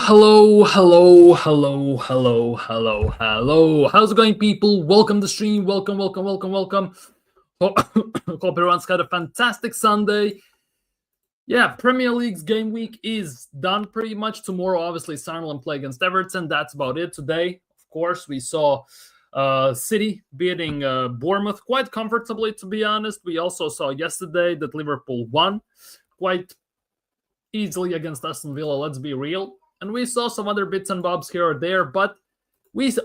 Hello. How's it going, people? Welcome to the stream. Welcome. Hope everyone's had a fantastic Sunday. Yeah, Premier League's game week is done pretty much. Tomorrow, obviously, Sunderland play against Everton. That's about it today. Of course, we saw City beating Bournemouth quite comfortably, to be honest. We also saw yesterday that Liverpool won quite easily against Aston Villa, let's be real. And we saw some other bits and bobs here or there, but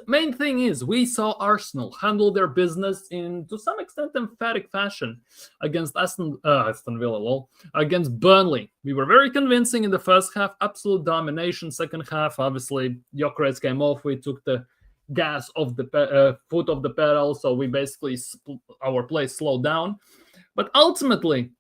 main thing is we saw Arsenal handle their business in, to some extent, emphatic fashion against Aston Villa, against Burnley. We were very convincing in the first half, absolute domination. Second half, obviously, Gyökeres came off. We took the gas off the foot of the pedal, so we basically our play slowed down. But ultimately,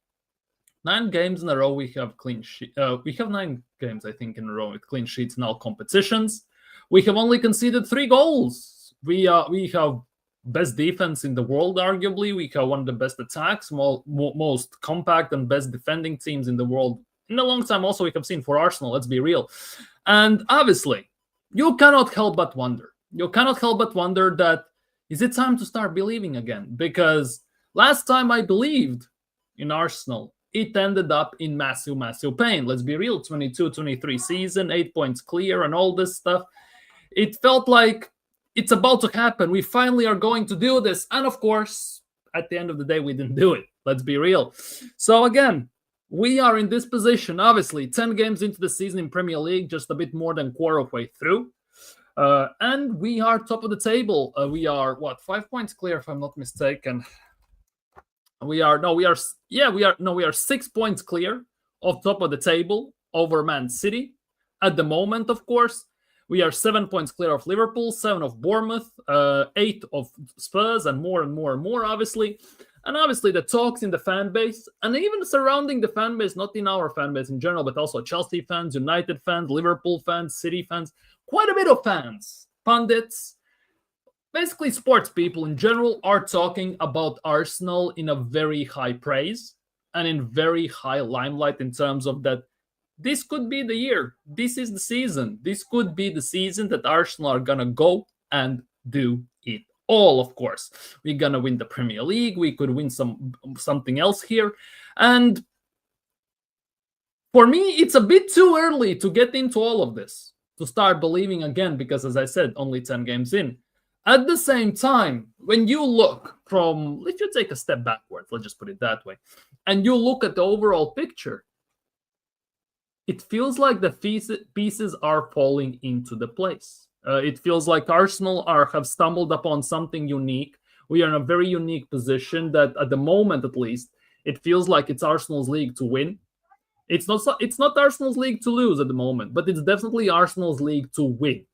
9 games in a row we have clean sheet. We have 9 games, I think, in a row with clean sheets in all competitions. We have only conceded 3 goals. We have best defense in the world, arguably. We have one of the best attacks, most compact and best defending teams in the world in a long time. Also, we have seen for Arsenal. Let's be real. And obviously, you cannot help but wonder. That is it time to start believing again? Because last time I believed in Arsenal, it ended up in massive pain. Let's be real, 22-23 season, 8 points clear and all this stuff. It felt like it's about to happen. We finally are going to do this. And of course, at the end of the day, we didn't do it. Let's be real. So again, we are in this position, obviously, 10 games into the season in Premier League, just a bit more than quarter of way through. And we are top of the table. We are, 5 points clear, if I'm not mistaken. We are 6 points clear of top of the table over Man City at the moment. Of course, we are 7 points clear of Liverpool, 7 of Bournemouth, 8 of Spurs, and more, obviously. And obviously, the talks in the fan base, and even surrounding the fan base, not in our fan base in general, but also Chelsea fans, United fans, Liverpool fans, City fans, quite a bit of fans, pundits. Basically, sports people in general are talking about Arsenal in a very high praise and in very high limelight in terms of that this could be the year. This is the season. This could be the season that Arsenal are going to go and do it all, of course. We're going to win the Premier League. We could win something else here. And for me, it's a bit too early to get into all of this, to start believing again, because as I said, only 10 games in. At the same time, when you look from, if you take a step backwards, let's just put it that way, and you look at the overall picture, it feels like the pieces are falling into the place. It feels like Arsenal have stumbled upon something unique. We are in a very unique position that at the moment, at least, it feels like it's Arsenal's league to win. It's not Arsenal's league to lose at the moment, but it's definitely Arsenal's league to win.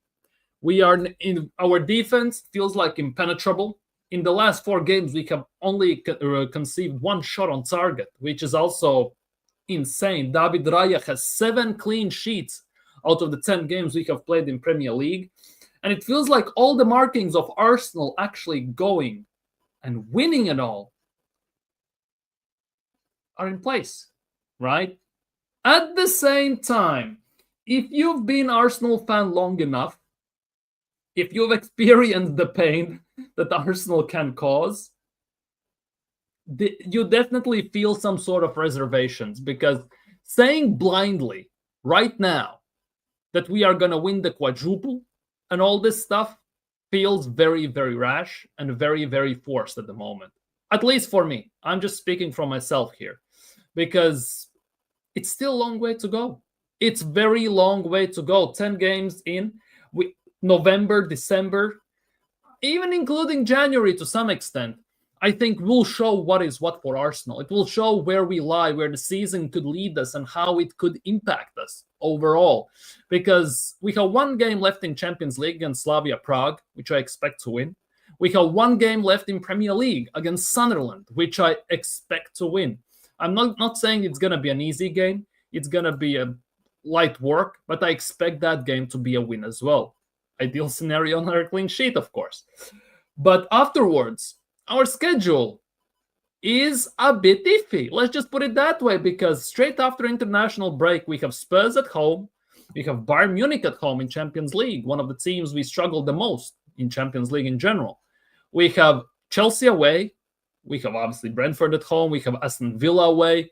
We are in our defense feels like impenetrable. In the last 4 games, we have only conceived 1 shot on target, which is also insane. David Raya has 7 clean sheets out of the 10 games we have played in Premier League. And it feels like all the markings of Arsenal actually going and winning it all are in place, right? At the same time, if you've been Arsenal fan long enough, if you've experienced the pain that Arsenal can cause, you definitely feel some sort of reservations, because saying blindly right now that we are going to win the quadruple and all this stuff feels very, very rash and very, very forced at the moment. At least for me. I'm just speaking for myself here, because it's still a long way to go. It's very long way to go. 10 games in. November, December, even including January to some extent, I think will show what is what for Arsenal. It will show where we lie, where the season could lead us, and how it could impact us overall. Because we have 1 game left in Champions League against Slavia Prague, which I expect to win. We have 1 game left in Premier League against Sunderland, which I expect to win. I'm not saying it's going to be an easy game. It's going to be a light work, but I expect that game to be a win as well. Ideal scenario, another clean sheet, of course. But afterwards, our schedule is a bit iffy. Let's just put it that way, because straight after international break, we have Spurs at home. We have Bayern Munich at home in Champions League, one of the teams we struggled the most in Champions League in general. We have Chelsea away. We have obviously Brentford at home. We have Aston Villa away.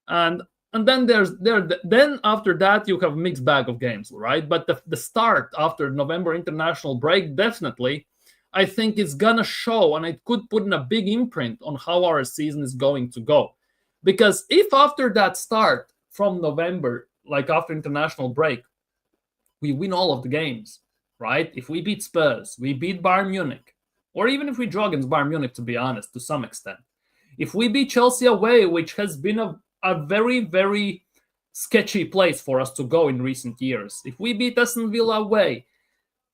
And then then after that you have a mixed bag of games, right? But the start after November international break, definitely I think it's gonna show, and it could put in a big imprint on how our season is going to go. Because if after that start from November, like after international break, we win all of the games, right? If we beat Spurs, we beat Bayern Munich, or even if we draw against Bayern Munich, to be honest, to some extent. If we beat Chelsea away, which has been a very, very sketchy place for us to go in recent years. If we beat Aston Villa away,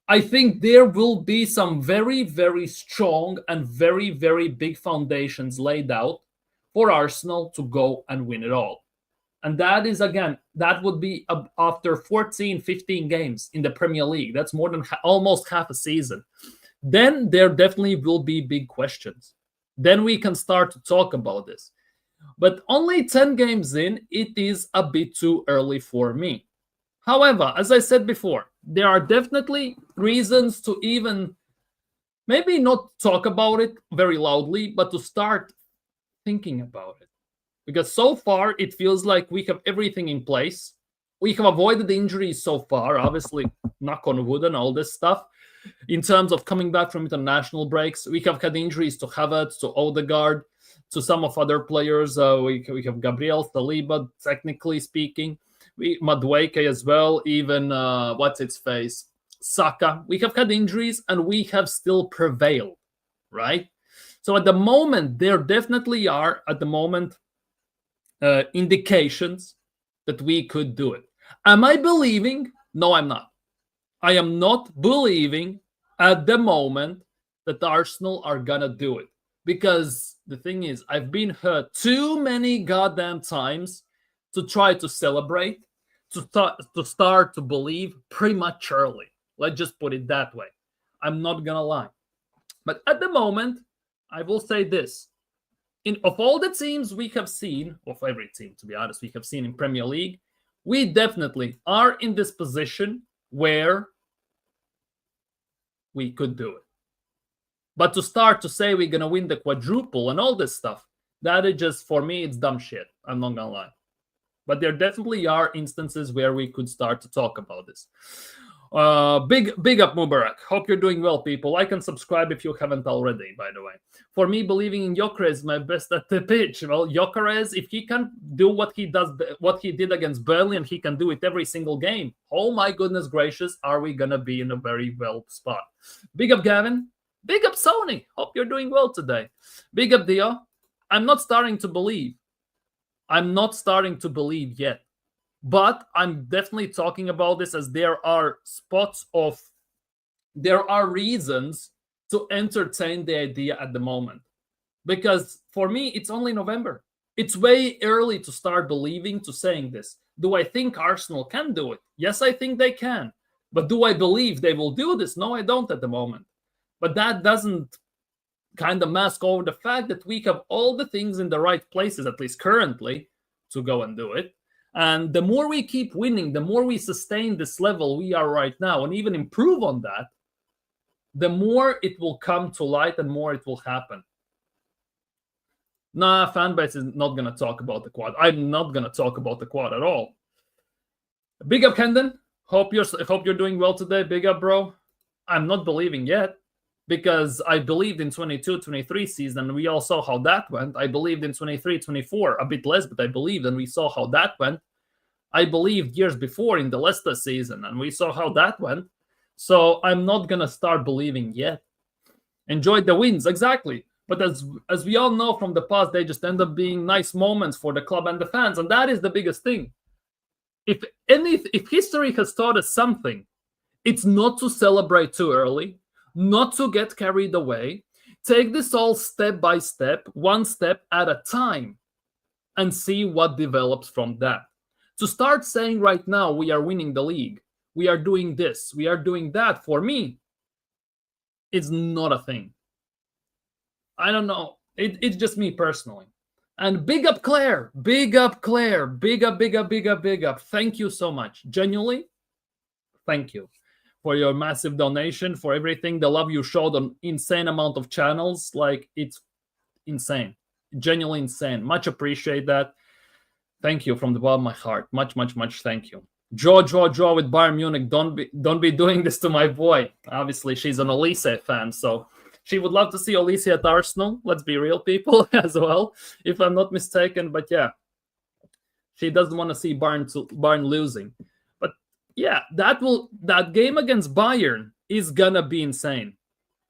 I think there will be some very, very strong and very, very big foundations laid out for Arsenal to go and win it all. And that is, again, that would be after 14, 15 games in the Premier League. That's more than almost half a season. Then there definitely will be big questions. Then we can start to talk about this. But only 10 games in, it is a bit too early for me. However, as I said before, there are definitely reasons to even maybe not talk about it very loudly, but to start thinking about it. Because so far, it feels like we have everything in place. We have avoided injuries so far, obviously, knock on wood and all this stuff. In terms of coming back from international breaks, we have had injuries to Havertz, to Odegaard, to some of other players. We have Gabriel, Saliba, technically speaking. Madueke as well, even, Saka. We have had injuries and we have still prevailed, right? So at the moment, there definitely are, indications that we could do it. Am I believing? No, I'm not. I am not believing at the moment that Arsenal are going to do it. Because the thing is, I've been hurt too many goddamn times to try to celebrate, to start to believe prematurely. Let's just put it that way. I'm not going to lie. But at the moment, I will say this. Of all the teams we have seen, of every team, to be honest, we have seen in Premier League, we definitely are in this position where we could do it. But to start to say we're going to win the quadruple and all this stuff, that is just, for me, it's dumb shit. I'm not going to lie. But there definitely are instances where we could start to talk about this. Big up, Mubarak. Hope you're doing well, people. Like and subscribe if you haven't already, by the way. For me, believing in Gyökeres is my best at the pitch. Well, Gyökeres, if he can do what he did against Burnley, and he can do it every single game, oh my goodness gracious, are we going to be in a very well spot. Big up, Gavin. Big up, Sony. Hope you're doing well today. Big up, Dio. I'm not starting to believe. I'm not starting to believe yet. But I'm definitely talking about this as there are reasons to entertain the idea at the moment. Because for me, it's only November. It's way early to start believing, to saying this. Do I think Arsenal can do it? Yes, I think they can. But do I believe they will do this? No, I don't at the moment. But that doesn't kind of mask over the fact that we have all the things in the right places, at least currently, to go and do it. And the more we keep winning, the more we sustain this level we are right now and even improve on that, the more it will come to light and more it will happen. Nah, fanbase is not going to talk about the quad. I'm not going to talk about the quad at all. Big up, Kendon. Hope you're doing well today. Big up, bro. I'm not believing yet because I believed in 22-23 season and we all saw how that went. I believed in 23-24, a bit less, but I believed and we saw how that went. I believed years before in the Leicester season and we saw how that went. So I'm not going to start believing yet. Enjoyed the wins, exactly. But as we all know from the past, they just end up being nice moments for the club and the fans. And that is the biggest thing. If history has taught us something, it's not to celebrate too early, not to get carried away. Take this all step by step, one step at a time, and see what develops from that. To start saying right now, we are winning the league, we are doing this, we are doing that, for me, it's not a thing. I don't know. It's just me personally. And big up Claire. Big up Claire. Big up. Thank you so much. Genuinely, Thank you for your massive donation, for everything, the love you showed on insane amount of channels. Like, it's insane, genuinely insane. Much appreciate that. Thank you from the bottom of my heart. Much thank you. Draw with Bayern Munich. Don't be doing this to my boy. Obviously, she's an Olise fan, so she would love to see Olise at Arsenal. Let's be real, people, as well, if I'm not mistaken. But yeah, she doesn't want to see Bayern losing. But yeah, that game against Bayern is gonna be insane.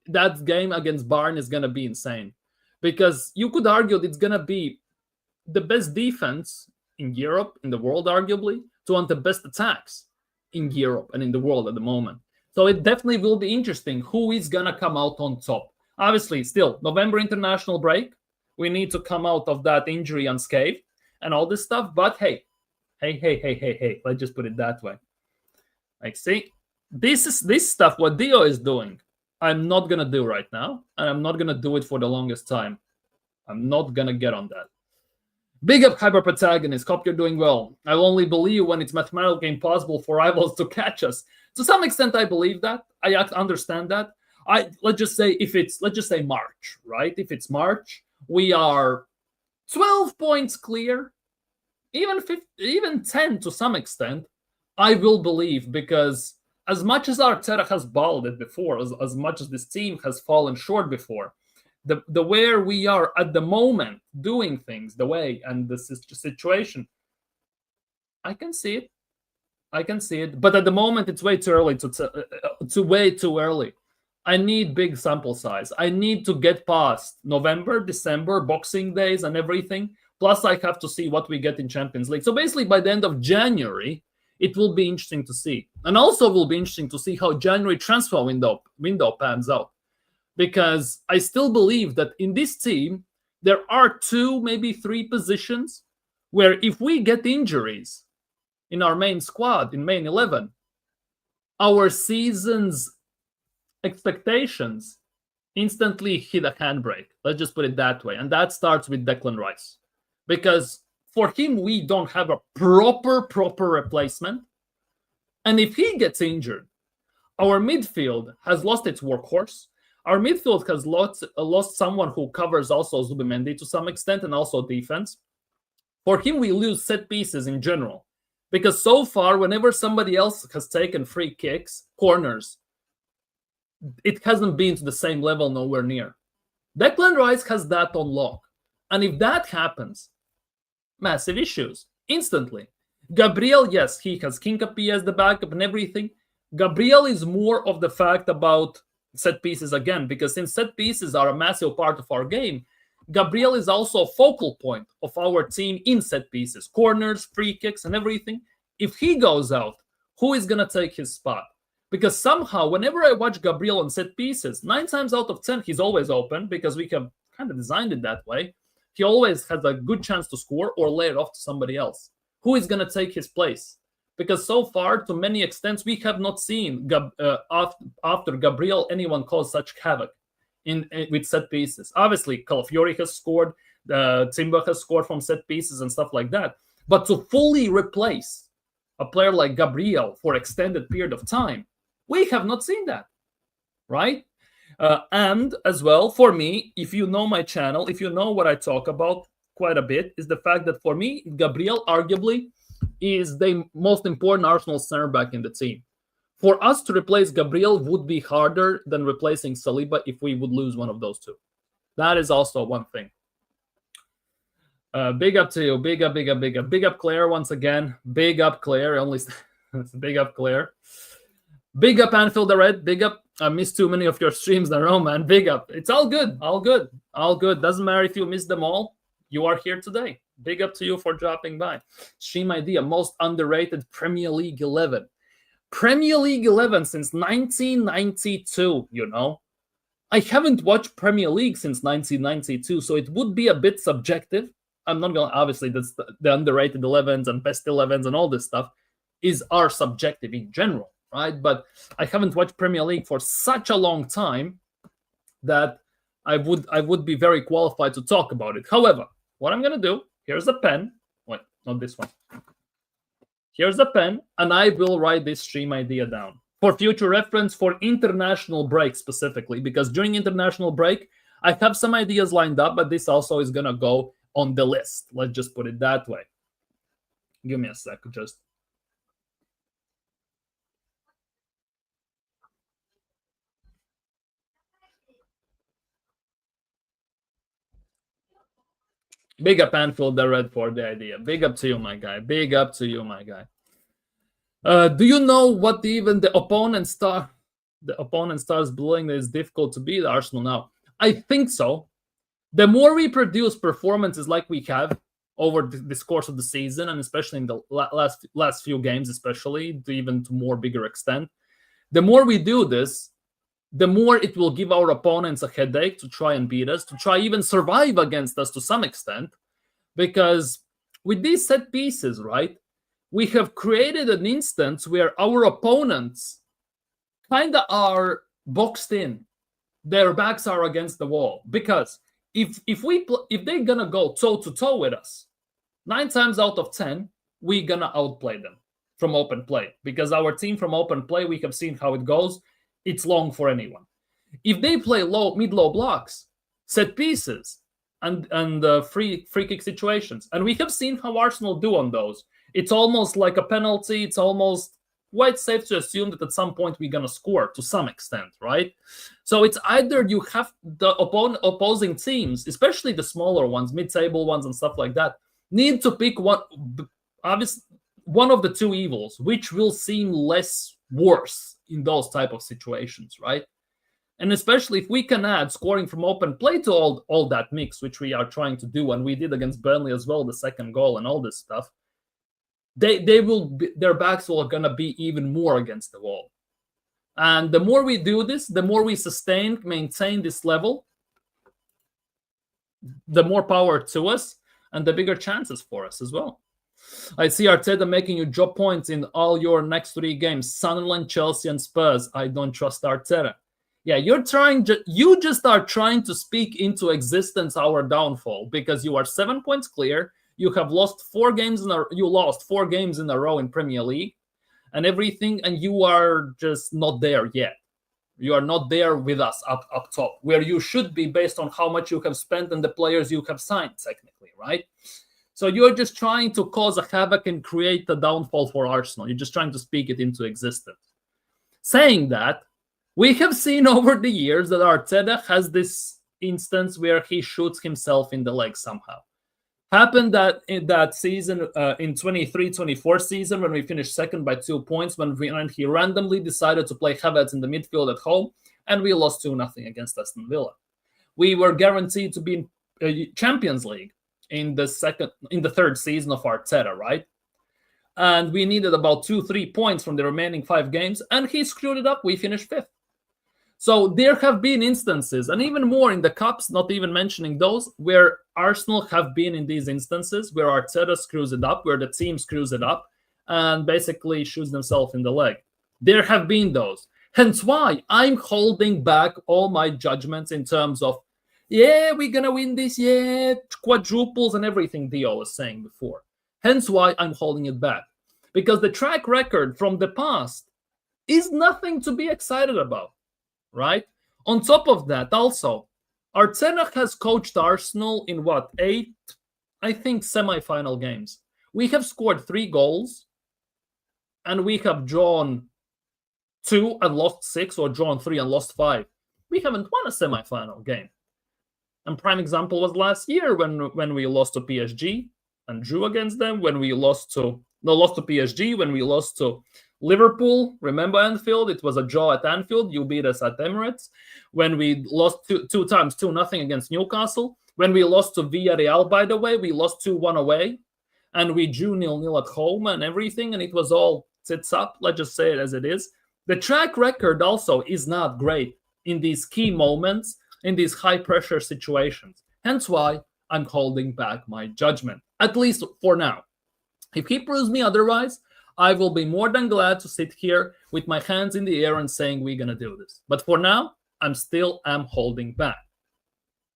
That game against Bayern is gonna be insane, because you could argue it's gonna be the best defense in Europe, in the world, arguably, to one of the best attacks in Europe and in the world at the moment. So it definitely will be interesting who is going to come out on top. Obviously, still, November international break. We need to come out of that injury unscathed and all this stuff. But hey, let's just put it that way. Like, see, this stuff, what Dio is doing, I'm not going to do right now. And I'm not going to do it for the longest time. I'm not going to get on that. Big up Hyper Protagonist. Hope you're doing well. I only believe when it's mathematically impossible for rivals to catch us. To some extent, I believe that. I understand that. Let's just say March, right? If it's March, we are 12 points clear, even 10 to some extent. I will believe, because as much as Arteta has balled it before, as much as this team has fallen short before, the where we are at the moment doing things, the way and the situation, I can see it. But at the moment, it's way too early way too early. I need big sample size. I need to get past November, December, Boxing Days and everything. Plus, I have to see what we get in Champions League. So basically, by the end of January, it will be interesting to see. And also will be interesting to see how January transfer window pans out. Because I still believe that in this team, there are 2, maybe 3 positions where if we get injuries in our main squad, in main 11, our season's expectations instantly hit a handbrake. Let's just put it that way. And that starts with Declan Rice. Because for him, we don't have a proper replacement. And if he gets injured, our midfield has lost its workhorse. Our midfield has lost someone who covers also Zubimendi to some extent, and also defense. For him, we lose set pieces in general. Because so far, whenever somebody else has taken free kicks, corners, it hasn't been to the same level, nowhere near. Declan Rice has that on lock. And if that happens, massive issues, instantly. Gabriel, yes, he has Kinkapi as the backup and everything. Gabriel is more of the fact about set pieces again, because since set pieces are a massive part of our game, Gabriel is also a focal point of our team in set pieces, corners, free kicks, and everything. If he goes out, who is going to take his spot? Because somehow, whenever I watch Gabriel on set pieces, 9 times out of 10, he's always open, because we have kind of designed it that way. He always has a good chance to score or lay it off to somebody else. Who is going to take his place? Because so far, to many extents, we have not seen after Gabriel anyone cause such havoc with set pieces. Obviously, Calafiori has scored, Timber has scored from set pieces and stuff like that. But to fully replace a player like Gabriel for extended period of time, we have not seen that, right? And as well, for me, if you know my channel, if you know what I talk about quite a bit, is the fact that for me, Gabriel arguably is the most important Arsenal center back in the team. For us to replace Gabriel would be harder than replacing Saliba if we would lose one of those 2. That is also one thing. Big up to you. Big up. Big up, Claire, once again. Big up, Claire. Big up, Claire. Big up, Anfield the Red. Big up. I missed too many of your streams in a row, man. Big up. It's all good. All good. Doesn't matter if you missed them all. You are here today. Big up to you for dropping by. Stream idea, most underrated Premier League 11. Premier League 11 since 1992, you know. I haven't watched Premier League since 1992, so it would be a bit subjective. I'm not going to, obviously, that's the underrated 11s and best 11s and all this stuff are subjective in general, right? But I haven't watched Premier League for such a long time that I would be very qualified to talk about it. However, what I'm going to do, here's a pen. Wait, not this one. Here's a pen, and I will write this stream idea down for future reference for international break specifically, because during international break, I have some ideas lined up, but this also is going to go on the list. Let's just put it that way. Give me a sec, just. Big up Anfield the Red for the idea. Big up to you, my guy. Big up to you, my guy. Do you know what even the opponent starts believing that it's difficult to beat Arsenal now? I think so. The more we produce performances like we have over this course of the season, and especially in the last few games, especially even to more bigger extent, the more we do this, the more it will give our opponents a headache to try and beat us, to try even survive against us to some extent. Because with these set pieces, right, we have created an instance where our opponents kind of are boxed in. Their backs are against the wall. Because if they're going to go toe-to-toe with us, 9 times out of 10, we're going to outplay them from open play. Because our team from open play, we have seen how it goes. It's long for anyone. If they play mid-low blocks, set pieces, and free kick situations, and we have seen how Arsenal do on those, it's almost like a penalty. It's almost quite safe to assume that at some point we're going to score to some extent, right? So it's either you have the opposing teams, especially the smaller ones, mid-table ones and stuff like that, need to pick one of the two evils, which will seem less worse in those type of situations, right? And especially if we can add scoring from open play to all that mix, which we are trying to do, and we did against Burnley as well, the second goal and all this stuff, their backs are going to be even more against the wall. And the more we do this, the more we maintain this level, the more power to us and the bigger chances for us as well. I see Arteta making you drop points in all your next 3 games: Sunderland, Chelsea, and Spurs. I don't trust Arteta. Yeah, you just are trying to speak into existence our downfall, because you are 7 points clear. You have lost 4 games in a row in Premier League and everything, and you are just not there yet. You are not there with us up top, where you should be based on how much you have spent and the players you have signed, technically, right? So you're just trying to cause a havoc and create a downfall for Arsenal. You're just trying to speak it into existence. Saying that, we have seen over the years that Arteta has this instance where he shoots himself in the leg somehow. Happened that in that season, in 23-24 season, when we finished second by 2 points, when he randomly decided to play Havertz in the midfield at home, and we lost 2-0 against Aston Villa. We were guaranteed to be in Champions League in the third season of Arteta, right? And we needed about 2-3 points from the remaining 5 games, and he screwed it up. We finished 5th. So there have been instances, and even more in the Cups, not even mentioning those, where Arsenal have been in these instances where Arteta screws it up, where the team screws it up, and basically shoots themselves in the leg. There have been those. Hence why I'm holding back all my judgments in terms of, yeah, we're going to win this, yeah, quadruples and everything Dio was saying before. Hence why I'm holding it back. Because the track record from the past is nothing to be excited about. Right? On top of that, also, Arteta has coached Arsenal in 8, I think, semi-final games. We have scored 3 goals, and we have drawn 2 and lost 6, or drawn 3 and lost 5. We haven't won a semi-final game. And prime example was last year when we lost to PSG and drew against them, when we lost to PSG, when we lost to Liverpool, remember Anfield? It was a draw at Anfield. You beat us at Emirates. When we lost 2 times 2-0 against Newcastle. When we lost to Villarreal, by the way, we lost 2-1 away. And we drew 0-0 at home and everything. And it was all sits up. Let's just say it as it is. The track record also is not great in these key moments, in these high-pressure situations. Hence why I'm holding back my judgment, at least for now. If he proves me otherwise, I will be more than glad to sit here with my hands in the air and saying we're going to do this. But for now, I'm holding back.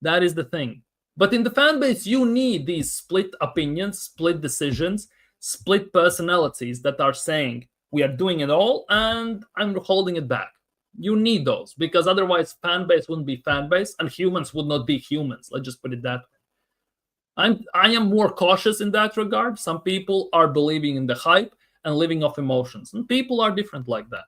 That is the thing. But in the fan base, you need these split opinions, split decisions, split personalities that are saying we are doing it all and I'm holding it back. You need those, because otherwise fan base wouldn't be fan base and humans would not be humans. Let's just put it that way. I am more cautious in that regard. Some people are believing in the hype and living off emotions, and people are different like that.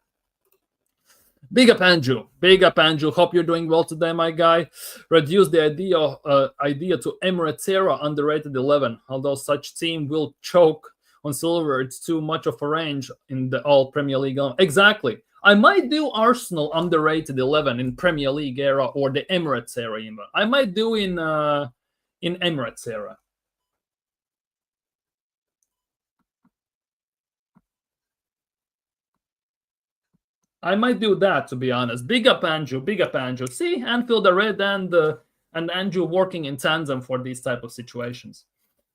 Big up Andrew. Big up Andrew. Hope you're doing well today, my guy. Reduce the idea to Emirates era underrated 11. Although such team will choke on silver, it's too much of a range in the all Premier League. Exactly. I might do Arsenal underrated 11 in Premier League era or the Emirates era even. I might do in Emirates era. I might do that, to be honest. Big up Andrew. Big up Andrew. See, Anfield are red and Andrew working in tandem for these type of situations.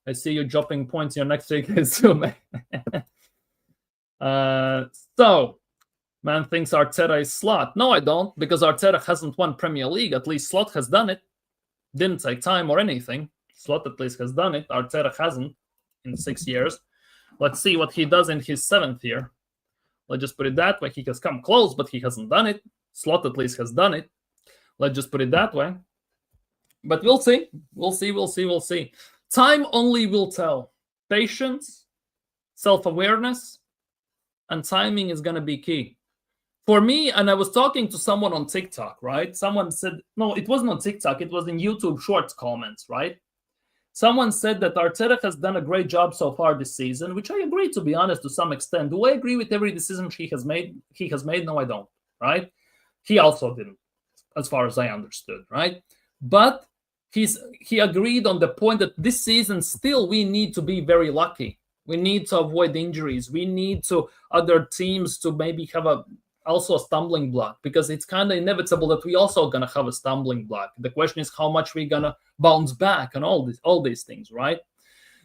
I see you dropping points in your next week too, man. So, man thinks Arteta is Slot. No, I don't, because Arteta hasn't won Premier League. At least Slot has done it. Didn't take time or anything. Slot at least has done it. Arteta hasn't in 6 years. Let's see what he does in his 7th year. Let's just put it that way. He has come close, but he hasn't done it. Slot at least has done it. Let's just put it that way. But we'll see. We'll see. We'll see. We'll see. Time only will tell. Patience, self-awareness, and timing is going to be key. For me, and I was talking to someone on TikTok, right? Someone said, no, it wasn't on TikTok. It was in YouTube Shorts comments, right? Someone said that Arteta has done a great job so far this season, which I agree, to be honest, to some extent. Do I agree with every decision he has made? No, I don't, right? He also didn't, as far as I understood, right? But he agreed on the point that this season still we need to be very lucky. We need to avoid injuries. We need to other teams to maybe have also a stumbling block, because it's kind of inevitable that we also going to have a stumbling block. The question is how much we're going to bounce back and all these things, right?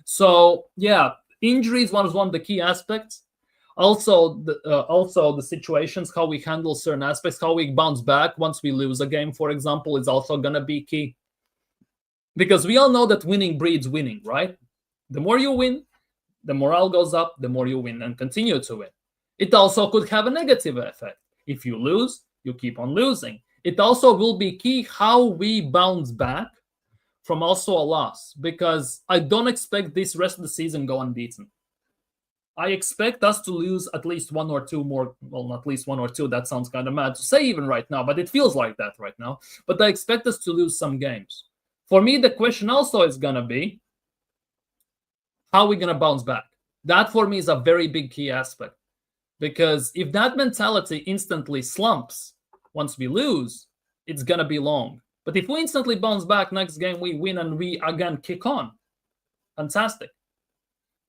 So, yeah, injuries was one of the key aspects. Also the situations, how we handle certain aspects, how we bounce back once we lose a game, for example, is also going to be key. Because we all know that winning breeds winning, right? The more you win, the morale goes up, the more you win and continue to win. It also could have a negative effect. If you lose, you keep on losing. It also will be key how we bounce back from also a loss, because I don't expect this rest of the season go unbeaten. I expect us to lose at least one or two more. Well, not at least one or two. That sounds kind of mad to say even right now, but it feels like that right now. But I expect us to lose some games. For me, the question also is going to be, how are we going to bounce back? That for me is a very big key aspect. Because if that mentality instantly slumps once we lose, it's going to be long. But if we instantly bounce back, next game we win and we again kick on, fantastic.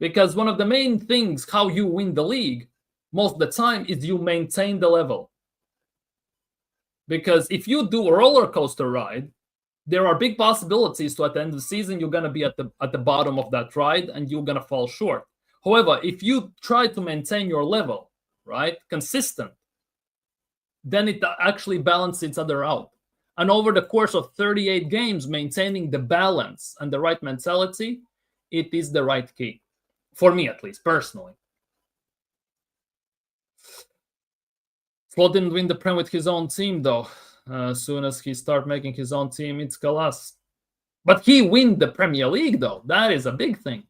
Because one of the main things how you win the league most of the time is you maintain the level. Because if you do a roller coaster ride, there are big possibilities to at the end of the season you're going to be at the bottom of that ride and you're going to fall short. However, if you try to maintain your level, right, consistent, then it actually balances each other out. And over the course of 38 games, maintaining the balance and the right mentality, it is the right key. For me, at least, personally. Slot didn't win the Prem with his own team, though. As soon as he start making his own team, it's Galas. But he win the Premier League, though. That is a big thing.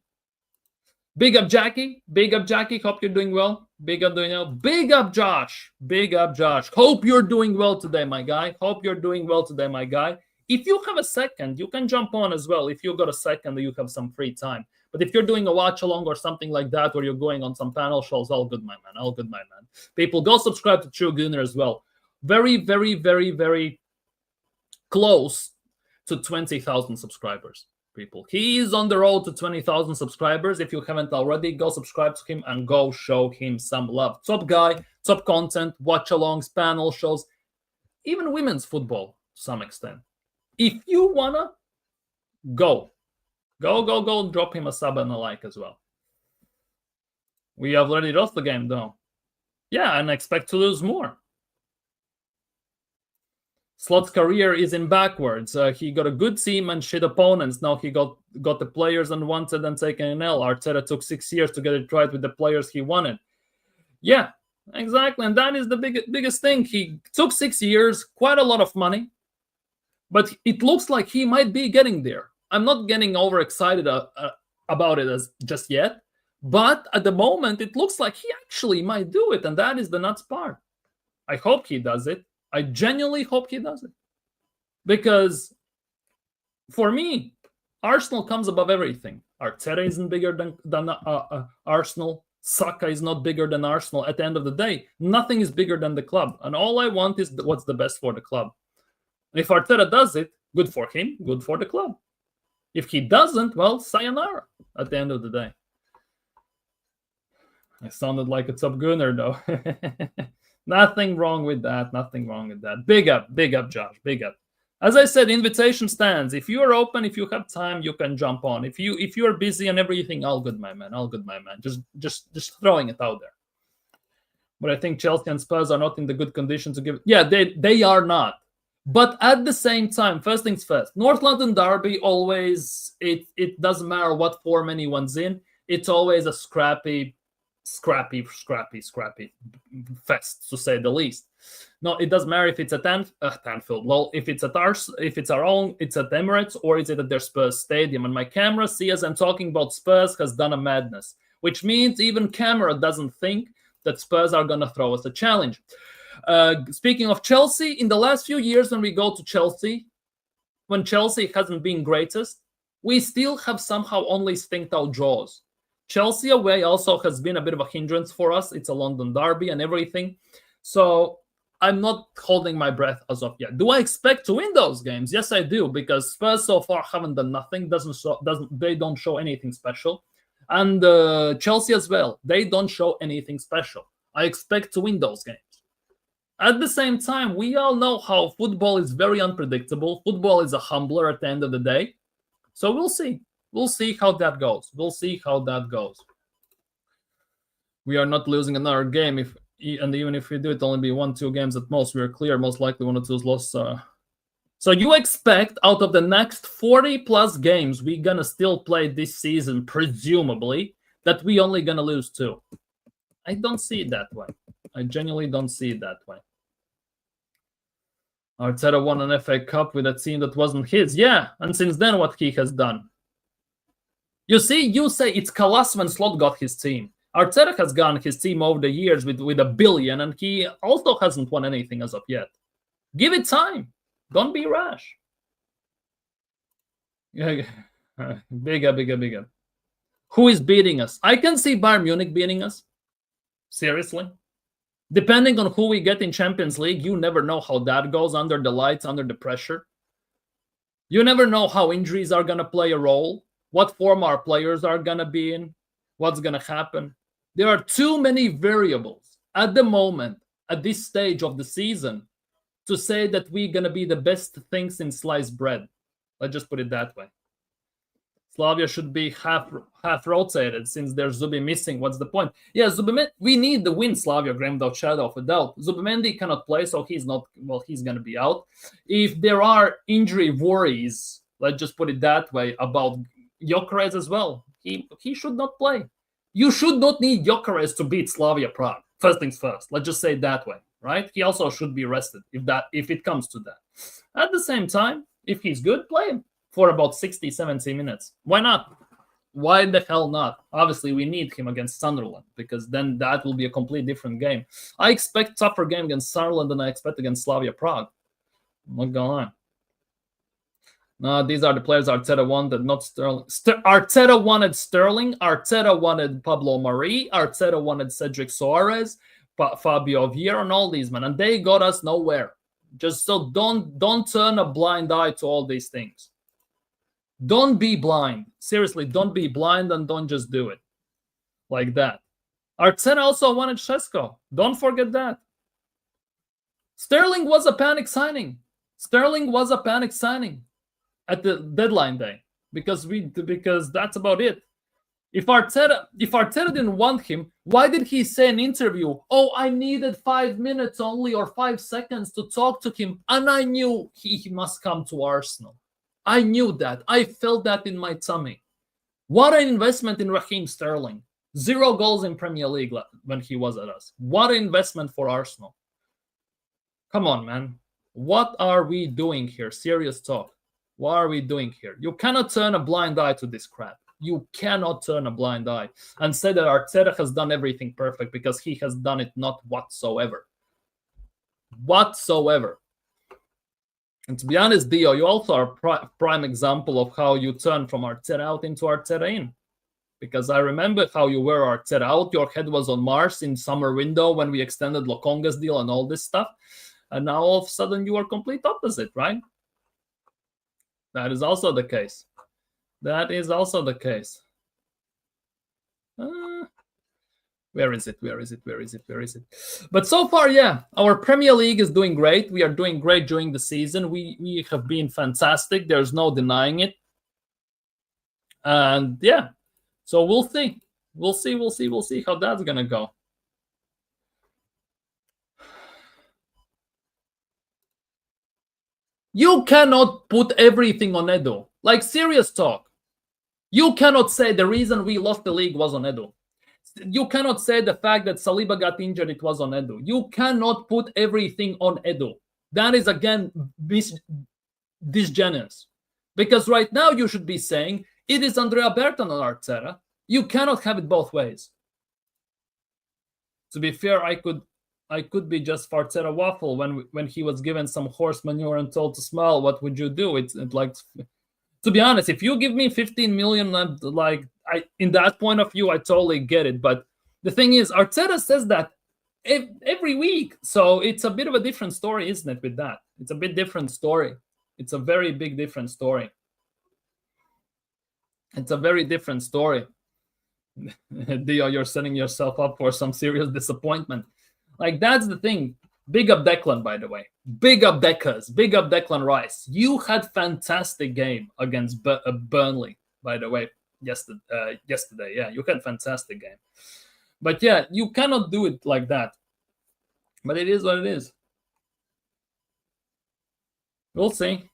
Big up, Jackie. Big up, Jackie. Hope you're doing well. Big up, doing well. Big up, Josh. Big up, Josh. Hope you're doing well today, my guy. Hope you're doing well today, my guy. If you have a second, you can jump on as well. If you got a second, you have some free time. But if you're doing a watch along or something like that, or you're going on some panel shows, all good, my man. All good, my man. People, go subscribe to True Gooner as well. Very, very, very, very close to 20,000 subscribers. People, he is on the road to 20,000 subscribers. If you haven't already, go subscribe to him and go show him some love. Top guy, top content, watch alongs, panel shows, even women's football to some extent. If you wanna, go, drop him a sub and a like as well. We have already lost the game though. Yeah, and expect to lose more. Slot's career is in backwards. He got a good team and shit opponents. Now he got the players unwanted and taken an L. Arteta took 6 years to get it right with the players he wanted. Yeah, exactly. And that is the biggest thing. He took 6 years, quite a lot of money, but it looks like he might be getting there. I'm not getting overexcited about it as just yet, but at the moment, it looks like he actually might do it, and that is the nuts part. I hope he does it. I genuinely hope he does it. Because for me, Arsenal comes above everything. Arteta isn't bigger than Arsenal. Saka is not bigger than Arsenal. At the end of the day, nothing is bigger than the club. And all I want is what's the best for the club. If Arteta does it, good for him, good for the club. If he doesn't, well, sayonara at the end of the day. I sounded like a top Gooner, though. Nothing wrong with that. Nothing wrong with that. Big up, Josh. Big up. As I said, invitation stands. If you are open, if you have time, you can jump on. If you are busy and everything, all good, my man. All good, my man. Just throwing it out there. But I think Chelsea and Spurs are not in the good condition to give. Yeah, they are not. But at the same time, first things first. North London derby always it doesn't matter what form anyone's in. It's always a scrappy fest, to say the least. No, it doesn't matter if it's at Anfield. Well, if it's at our own, it's at Emirates, or is it at their Spurs stadium? And my camera, see, as I'm talking about Spurs, has done a madness, which means even camera doesn't think that Spurs are going to throw us a challenge. Speaking of Chelsea, in the last few years when we go to Chelsea, when Chelsea hasn't been greatest, we still have somehow only stinked out draws. Chelsea away also has been a bit of a hindrance for us. It's a London derby and everything. So I'm not holding my breath as of yet. Do I expect to win those games? Yes, I do, because Spurs so far haven't done nothing. They don't show anything special. And Chelsea as well. They don't show anything special. I expect to win those games. At the same time, we all know how football is very unpredictable. Football is a humbler at the end of the day. So we'll see. We'll see how that goes. We are not losing another game. And even if we do, it only be 1-2 games at most. We are clear, most likely 1 or 2 loss. So you expect out of the next 40+ games we're going to still play this season, presumably, that we only going to lose 2. I don't see it that way. I genuinely don't see it that way. Arteta won an FA Cup with a team that wasn't his. Yeah, and since then, what he has done. You see, you say it's Kalas when Slot got his team. Arteta has gotten his team over the years with $1 billion, and he also hasn't won anything as of yet. Give it time. Don't be rash. Yeah, bigger. Who is beating us? I can see Bayern Munich beating us. Seriously. Depending on who we get in Champions League, you never know how that goes under the lights, under the pressure. You never know how injuries are going to play a role, what form our players are going to be in, what's going to happen. There are too many variables at the moment, at this stage of the season, to say that we're going to be the best things in sliced bread. Let's just put it that way. Slavia should be half rotated since there's Zubi missing. What's the point? Yeah, we need the win, Slavia, Graham, without shadow of a doubt. Zubimendi cannot play, so he's going to be out. If there are injury worries, let's just put it that way, about Gyökeres as well, he should not play. You should not need Gyökeres to beat Slavia Prague. First things first. Let's just say it that way, right? He also should be rested if it comes to that. At the same time, if he's good, play him for about 60, 70 minutes. Why not? Why the hell not? Obviously, we need him against Sunderland, because then that will be a completely different game. I expect tougher game against Sunderland than I expect against Slavia Prague. I'm not gonna lie. No, these are the players Arteta wanted, not Sterling. Arteta wanted Sterling. Arteta wanted Pablo Mari. Arteta wanted Cedric Soares, Fabio Vieira, and all these men, and they got us nowhere. Just so don't turn a blind eye to all these things. Don't be blind. Seriously, don't be blind and don't just do it like that. Arteta also wanted Šeško. Don't forget that. Sterling was a panic signing. At the deadline day because that's about it. If Arteta didn't want him, why did he say in an interview, "Oh, I needed 5 minutes only or 5 seconds to talk to him, and I knew he must come to Arsenal. I knew that. I felt that in my tummy." What an investment in Raheem Sterling. 0 goals in Premier League when he was at us. What an investment for Arsenal. Come on, man. What are we doing here? Serious talk. What are we doing here? You cannot turn a blind eye to this crap. You cannot turn a blind eye and say that Arteta has done everything perfect, because he has done it not whatsoever. Whatsoever. And to be honest, Dio, you also are a prime example of how you turn from Arteta out into Arteta in. Because I remember how you were Arteta out. Your head was on Mars in summer window when we extended Lokonga's deal and all this stuff. And now all of a sudden you are complete opposite, right? That is also the case. That is also the case. Where is it? Where is it? Where is it? Where is it? But so far, yeah, our Premier League is doing great. We are doing great during the season. We have been fantastic. There's no denying it. And yeah, so we'll see. We'll see how that's going to go. You cannot put everything on Edu. Like, serious talk. You cannot say the reason we lost the league was on Edu. You cannot say the fact that Saliba got injured, it was on Edu. You cannot put everything on Edu. That is, again, disgenerous. Because right now you should be saying it is Andrea Berta and Arteta. You cannot have it both ways. To be fair, I could be just Arteta waffle when he was given some horse manure and told to smile. What would you do? It's like, to be honest, if you give me 15 million, in that point of view, I totally get it. But the thing is, Arteta says that every week, so it's a bit of a different story, isn't it? With that, it's a bit different story. It's a very big different story. It's a very different story. Dio, you're setting yourself up for some serious disappointment. Like, that's the thing. Big up Declan, by the way. Big up Deckers. Big up Declan Rice. You had fantastic game against Burnley, by the way, yesterday. Yeah, you had fantastic game. But yeah, you cannot do it like that. But it is what it is. We'll see.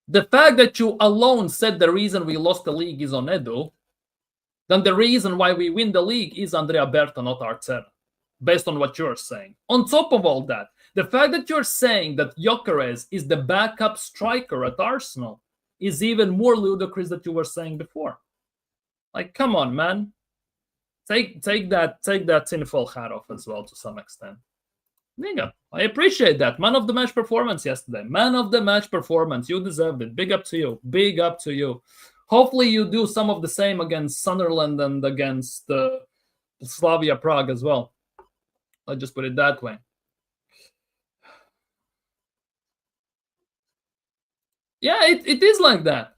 The fact that you alone said the reason we lost the league is on Edu, then the reason why we win the league is Andrea Berta, not Arteta, based on what you're saying. On top of all that, the fact that you're saying that Gyökeres is the backup striker at Arsenal is even more ludicrous than you were saying before. Like, come on, man. Take that tinfoil hat off as well to some extent. Nigga, I appreciate that. Man of the match performance yesterday. Man of the match performance. You deserved it. Big up to you. Big up to you. Hopefully you do some of the same against Sunderland and against Slavia Prague as well. Let's just put it that way. Yeah, it is like that.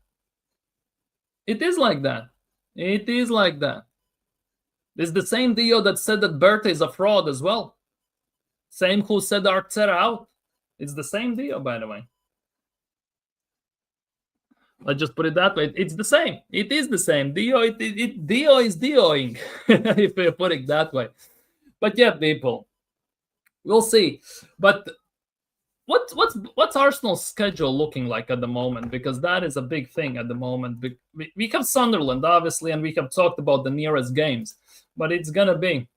It is like that. It is like that. It's the same Dio that said that Berta is a fraud as well. Same who said Arteta out. It's the same Dio, by the way. Let's just put it that way. It's the same. It is the same. Dio is Dioing, if you put it that way. But yeah, people, we'll see. But what's Arsenal's schedule looking like at the moment? Because that is a big thing at the moment. We have Sunderland, obviously, and we have talked about the nearest games. But it's gonna be.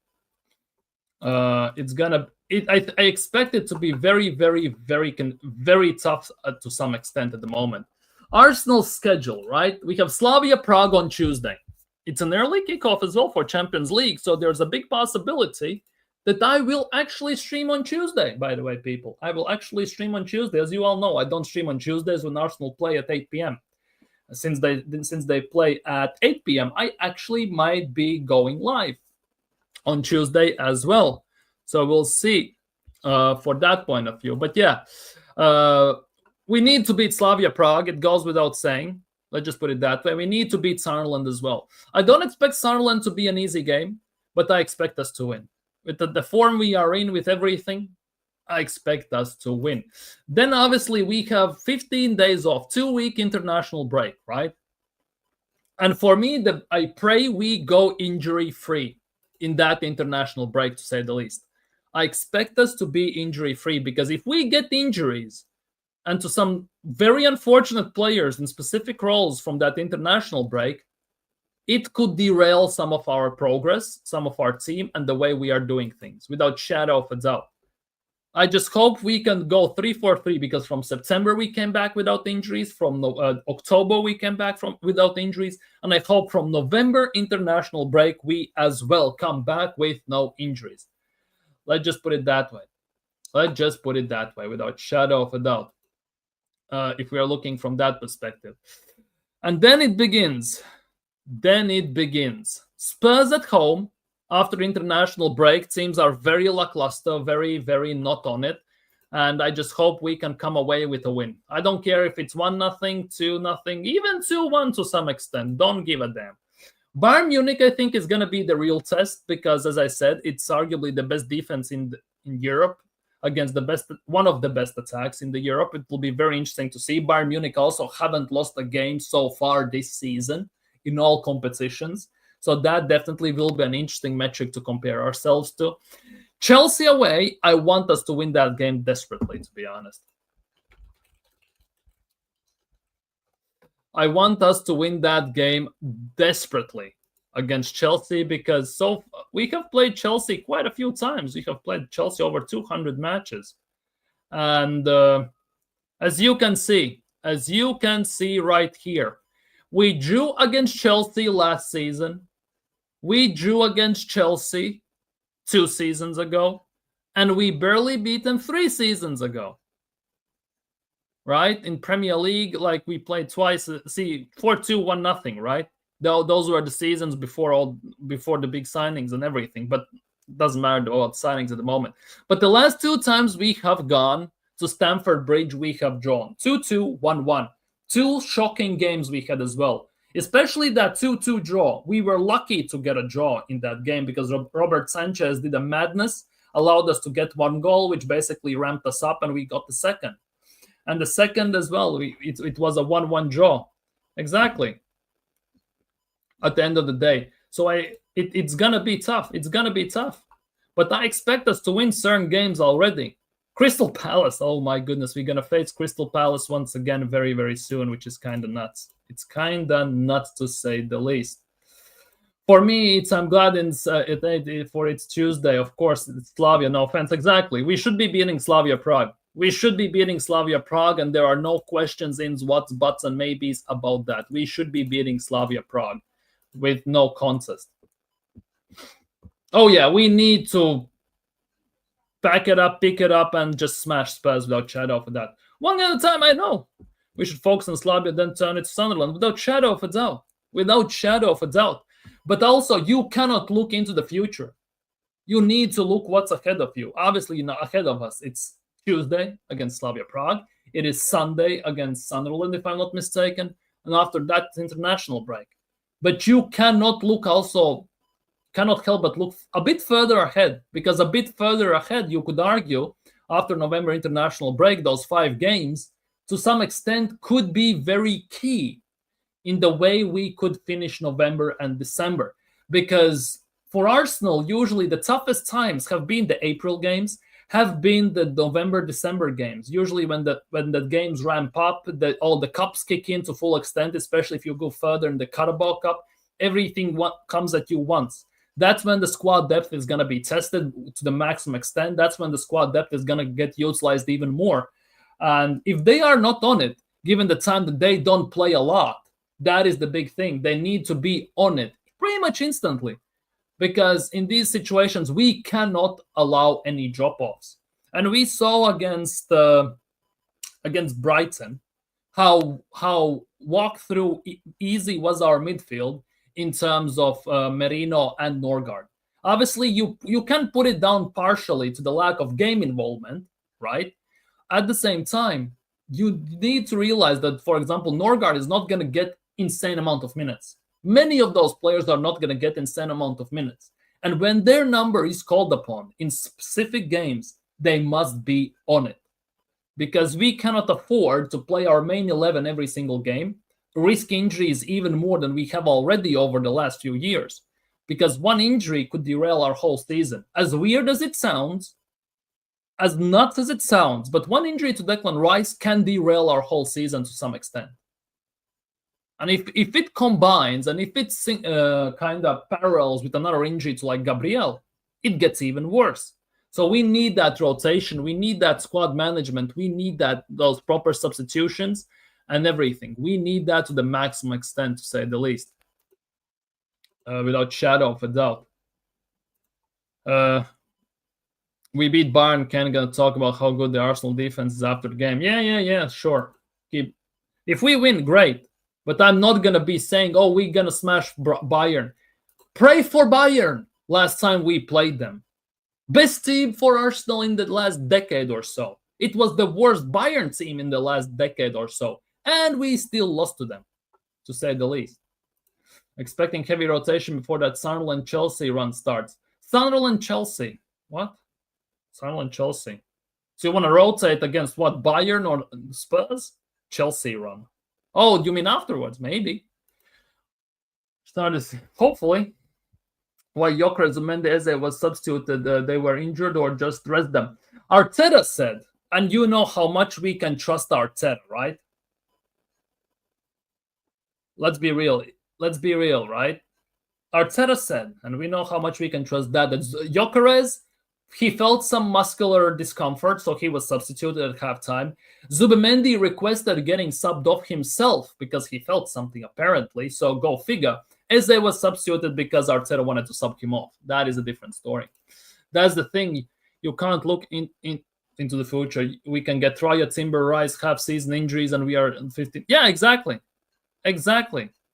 I expect it to be very, very, very, very tough to some extent at the moment. Arsenal's schedule, right? We have Slavia Prague on Tuesday. It's an early kickoff as well for Champions League, so there's a big possibility that I will actually stream on Tuesday, by the way, people. I will actually stream on Tuesday. As you all know, I don't stream on Tuesdays when Arsenal play at 8 p.m. Since they play at 8 p.m., I actually might be going live on Tuesday as well. So we'll see for that point of view. But yeah, we need to beat Slavia Prague. It goes without saying. Let's just put it that way. We need to beat Sunderland as well. I don't expect Sunderland to be an easy game, but I expect us to win. With the form we are in, with everything, I expect us to win. Then obviously we have 15 days off, 2-week international break, right? And for me, I pray we go injury-free in that international break, to say the least. I expect us to be injury-free, because if we get injuries, and to some very unfortunate players in specific roles from that international break, it could derail some of our progress, some of our team, and the way we are doing things, without shadow of a doubt. I just hope we can go 3-4-3, because from September we came back without injuries, from October we came back without injuries, and I hope from November international break we as well come back with no injuries. Let's just put it that way. Let's just put it that way, without shadow of a doubt, if we are looking from that perspective. And then it begins. Spurs at home. After international break, teams are very lackluster, very, very not on it. And I just hope we can come away with a win. I don't care if it's 1-0, 2-0, even 2-1 to some extent. Don't give a damn. Bayern Munich, I think, is going to be the real test, because, as I said, it's arguably the best defense in Europe against one of the best attacks in Europe. It will be very interesting to see. Bayern Munich also haven't lost a game so far this season in all competitions. So that definitely will be an interesting metric to compare ourselves to. Chelsea away, I want us to win that game desperately, to be honest. I want us to win that game desperately against Chelsea, because we have played Chelsea quite a few times. We have played Chelsea over 200 matches. And as you can see right here, we drew against Chelsea last season. We drew against Chelsea 2 seasons ago, and we barely beat them 3 seasons ago. Right? In Premier League, like, we played twice, 4-2, 1-0, right? Those were the seasons before the big signings and everything, but it doesn't matter about signings at the moment. But the last 2 times we have gone to Stamford Bridge, we have drawn 2-2, 1-1. 2 shocking games we had as well. Especially that 2-2 draw. We were lucky to get a draw in that game, because Robert Sanchez did a madness, allowed us to get 1 goal, which basically ramped us up, and we got the second. And the second as well, it was a 1-1 draw. Exactly. At the end of the day. So it's going to be tough. It's going to be tough. But I expect us to win certain games already. Crystal Palace, oh my goodness, we're going to face Crystal Palace once again very, very soon, which is kind of nuts. It's kind of nuts, to say the least. For me, I'm glad for it's Tuesday. Of course, it's Slavia, no offense. Exactly. We should be beating Slavia Prague. And there are no questions, ins, whats, buts, and maybes about that. We should be beating Slavia Prague with no contest. Oh yeah, we need to pack it up, pick it up, and just smash Spurs without shadow of a doubt. One at a time, I know. We should focus on Slavia, then turn it to Sunderland without shadow of a doubt. But also, you cannot look into the future. You need to look what's ahead of you. Obviously, ahead of us, it's Tuesday against Slavia Prague. It is Sunday against Sunderland, if I'm not mistaken. And after that, it's international break. But you cannot help but look a bit further ahead, because a bit further ahead, you could argue, after November international break, those 5 games, to some extent, could be very key in the way we could finish November and December. Because for Arsenal, usually the toughest times have been the April games, have been the November, December games. Usually when the games ramp up, all the cups kick in to full extent, especially if you go further in the Carabao Cup, everything comes at you once. That's when the squad depth is going to be tested to the maximum extent. That's when the squad depth is going to get utilized even more. And if they are not on it, given the time that they don't play a lot, that is the big thing. They need to be on it pretty much instantly. Because in these situations, we cannot allow any drop-offs. And we saw against Brighton how walk-through easy was our midfield in terms of Merino and Norgard. Obviously, you can put it down partially to the lack of game involvement, right? At the same time, you need to realize that, for example, Norgard is not going to get insane amount of minutes. Many of those players are not going to get insane amount of minutes. And when their number is called upon in specific games, they must be on it. Because we cannot afford to play our main 11 every single game, risk injuries even more than we have already over the last few years. Because one injury could derail our whole season. As weird as it sounds, as nuts as it sounds, but one injury to Declan Rice can derail our whole season to some extent. And if it combines and if it's kind of parallels with another injury to like Gabriel, it gets even worse. So we need that rotation. We need that squad management. We need those proper substitutions and everything. We need that to the maximum extent, to say the least, without shadow of a doubt. We beat Bayern. Ken gonna talk about how good the Arsenal defense is after the game. Yeah, sure. If we win, great. But I'm not gonna be saying, "Oh, we're gonna smash Bayern." Pray for Bayern. Last time we played them. Best team for Arsenal in the last decade or so. It was the worst Bayern team in the last decade or so. And we still lost to them, to say the least. Expecting heavy rotation before that Sunderland-Chelsea run starts. Sunderland-Chelsea. What? Sunderland-Chelsea. So you want to rotate against what? Bayern or Spurs? Chelsea run. Oh, you mean afterwards? Maybe. Hopefully. Why Gyökeres and Mendes was substituted, they were injured or just rest them. Arteta said, and you know how much we can trust Arteta, right? Let's be real, right? Arteta said, and we know how much we can trust that Gyökeres, he felt some muscular discomfort, so he was substituted at halftime. Zubimendi requested getting subbed off himself because he felt something apparently, so go figure. Eze was substituted because Arteta wanted to sub him off. That is a different story. That's the thing. You can't look into the future. We can get Raya, Timber, Rice, half-season injuries, and we are 15. Yeah, exactly.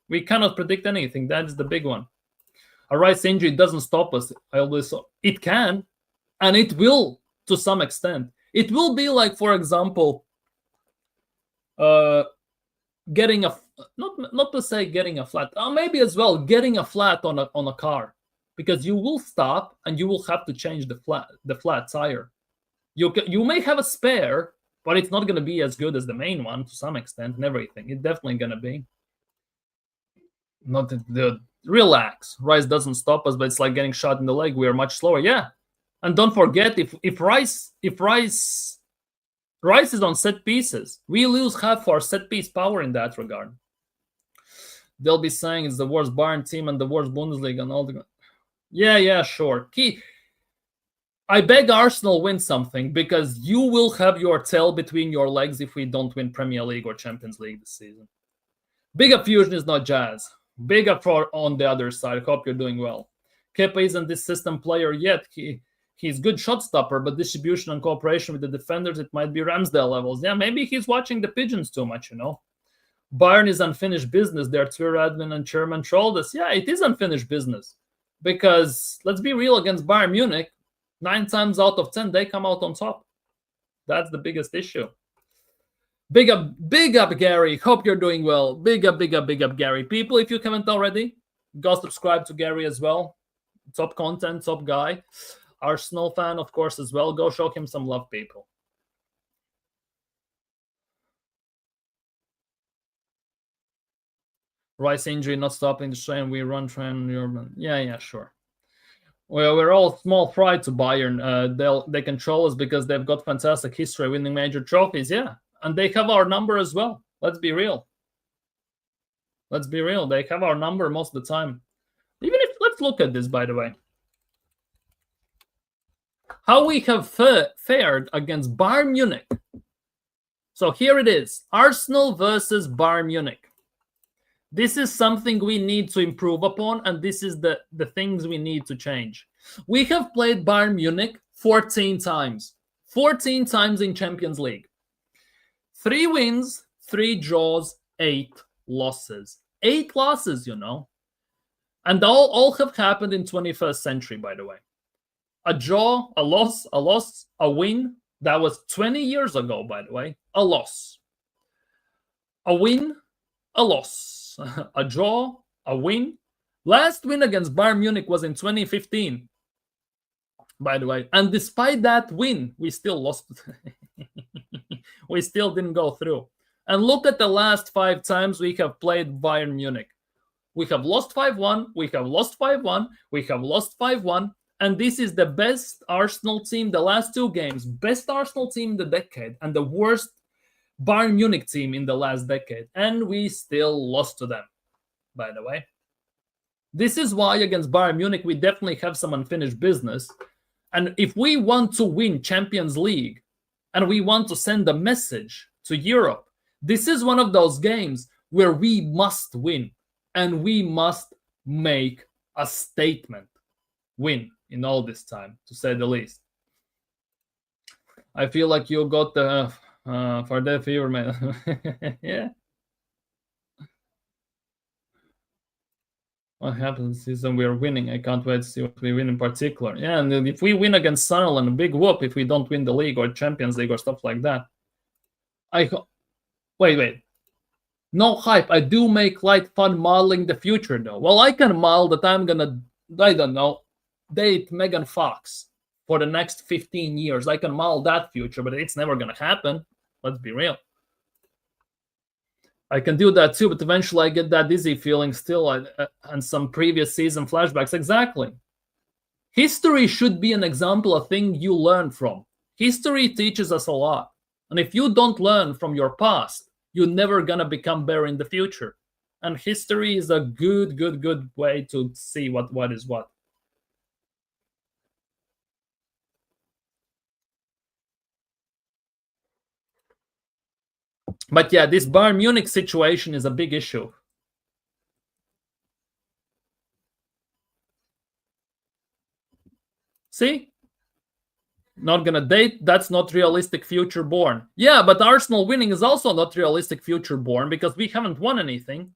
We cannot predict anything. That is the big one. A Rice injury doesn't stop us. It can, and it will to some extent. It will be like, for example, getting a not to say getting a flat, maybe as well getting a flat on a car, because you will stop and you will have to change the flat tire. You may have a spare, but it's not going to be as good as the main one to some extent and everything. It's definitely going to be. Not the relax. Rice doesn't stop us, but it's like getting shot in the leg. We are much slower. Yeah, and don't forget if Rice is on set pieces, we lose half our set piece power in that regard. They'll be saying it's the worst Bayern team and the worst Bundesliga and all the. Yeah, sure. I beg Arsenal win something, because you will have your tail between your legs if we don't win Premier League or Champions League this season. Big up Fusion is not jazz. Big up on the other side. Hope you're doing well. Kepa isn't this system player yet. He's good shot stopper, but distribution and cooperation with the defenders, it might be Ramsdale levels. Yeah, maybe he's watching the pigeons too much, Bayern is unfinished business. Their Twitter admin and chairman trolled us. Yeah, it is unfinished business. Because, let's be real, against Bayern Munich, 9 times out of 10, they come out on top. That's the biggest issue. Big up, Gary. Hope you're doing well. Big up, Gary. People, if you haven't already, go subscribe to Gary as well. Top content, top guy. Arsenal fan, of course, as well. Go show him some love, people. Rice injury not stopping the train. We run train. Yeah, sure. Well, we're all small fry to Bayern. They control us because they've got fantastic history winning major trophies. Yeah, and they have our number as well. Let's be real. They have our number most of the time. Let's look at this, by the way. How we have fared against Bayern Munich. So here it is. Arsenal versus Bayern Munich. This is something we need to improve upon, and this is the things we need to change. We have played Bayern Munich 14 times. 14 times in Champions League. 3 wins, 3 draws, 8 losses. 8 losses, And all have happened in 21st century, by the way. A draw, a loss, a win. That was 20 years ago, by the way. A loss. A win, a loss. A draw, a win. Last win against Bayern Munich was in 2015. by the way. And despite that win, we still lost. We still didn't go through. And look at the last 5 times we have played Bayern Munich. We have lost 5-1, we have lost 5-1, we have lost 5-1, and this is the best Arsenal team the last 2 games. Best Arsenal team in the decade, and the worst Bayern Munich team in the last decade. And we still lost to them, by the way. This is why against Bayern Munich, we definitely have some unfinished business. And if we want to win Champions League, and we want to send a message to Europe, this is one of those games where we must win. And we must make a statement. Win in all this time, to say the least. I feel like you got the for the fever, man. Yeah. What happens this season? We are winning. I can't wait to see what we win in particular. Yeah, and if we win against Sunderland, a big whoop if we don't win the league or Champions League or stuff like that. Wait. No hype. I do make light fun modeling the future, though. Well, I can model that I'm gonna, I don't know, date Megan Fox for the next 15 years. I can model that future, but it's never gonna happen. Let's be real. I can do that too, but eventually I get that dizzy feeling still and some previous season flashbacks. Exactly. History should be an example, a thing you learn from. History teaches us a lot. And if you don't learn from your past, you're never going to become better in the future. And history is a good way to see what is what. But yeah, this Bayern Munich situation is a big issue. See? Not gonna date, that's not realistic future born. Yeah, but Arsenal winning is also not realistic future born because we haven't won anything.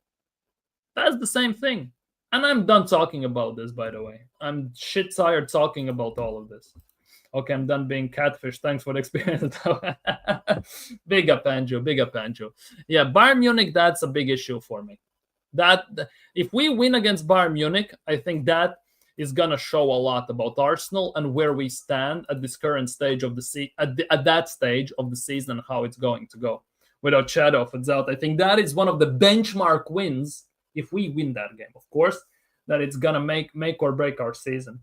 That's the same thing. And I'm done talking about this, by the way. I'm shit tired talking about all of this. Okay, I'm done being catfish. Thanks for the experience. Big up, Andrew. Yeah, Bayern Munich, that's a big issue for me. That if we win against Bayern Munich, I think that is gonna show a lot about Arsenal and where we stand at this current stage of the at that stage of the season and how it's going to go. Without shadow of a doubt, I think that is one of the benchmark wins if we win that game. Of course, that it's gonna make or break our season.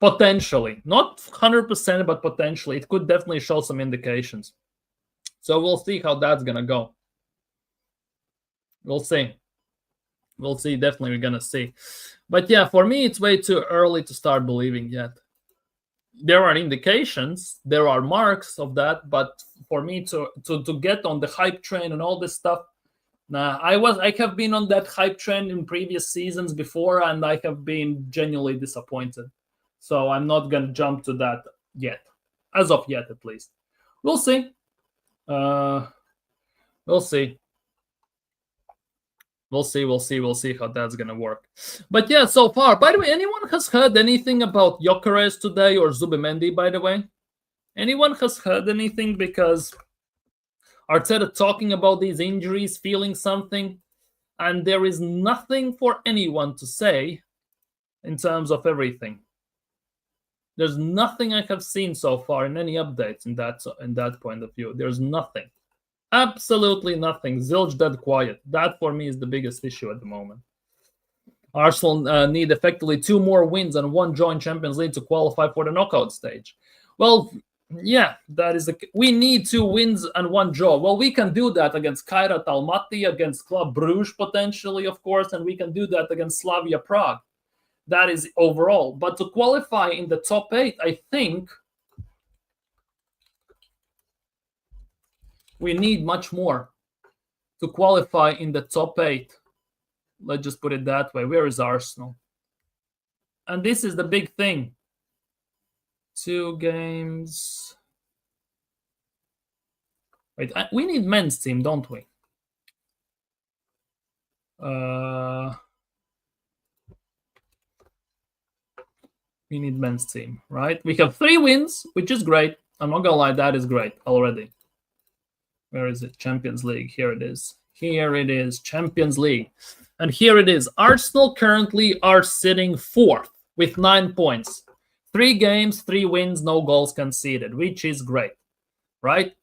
Potentially, not 100%, but potentially, it could definitely show some indications. So we'll see how that's gonna go. We'll see. Definitely, we're gonna see. But yeah, for me, it's way too early to start believing yet. There are indications, there are marks of that, but for me to get on the hype train and all this stuff, nah, I have been on that hype train in previous seasons before, and I have been genuinely disappointed. So I'm not gonna jump to that yet, as of yet at least. We'll see. We'll see. We'll see how that's gonna work. But yeah, so far. By the way, anyone has heard anything about Gyökeres today or Zubimendi? By the way, anyone has heard anything? Because Arteta talking about these injuries, feeling something, and there is nothing for anyone to say in terms of everything. There's nothing I have seen so far in any updates in that point of view. There's nothing. Absolutely nothing. Zilch dead quiet. That for me is the biggest issue at the moment. Arsenal need effectively 2 more wins and 1 joint Champions League to qualify for the knockout stage. Well, yeah, that is we need 2 wins and 1 draw. Well, we can do that against Kairat Almaty, against Club Brugge potentially, of course, and we can do that against Slavia Prague. That is overall. But to qualify in the top 8, I think we need much more to qualify in the top 8. Let's just put it that way. Where is Arsenal? And this is the big thing. 2 games. Wait, we need men's team, don't we? We need men's team, right? We have 3 wins, which is great. I'm not gonna lie, that is great already. Where is it? Champions League. Here it is. Champions League. And here it is. Arsenal currently are sitting 4th with 9 points. 3 games, 3 wins, no goals conceded, which is great, right?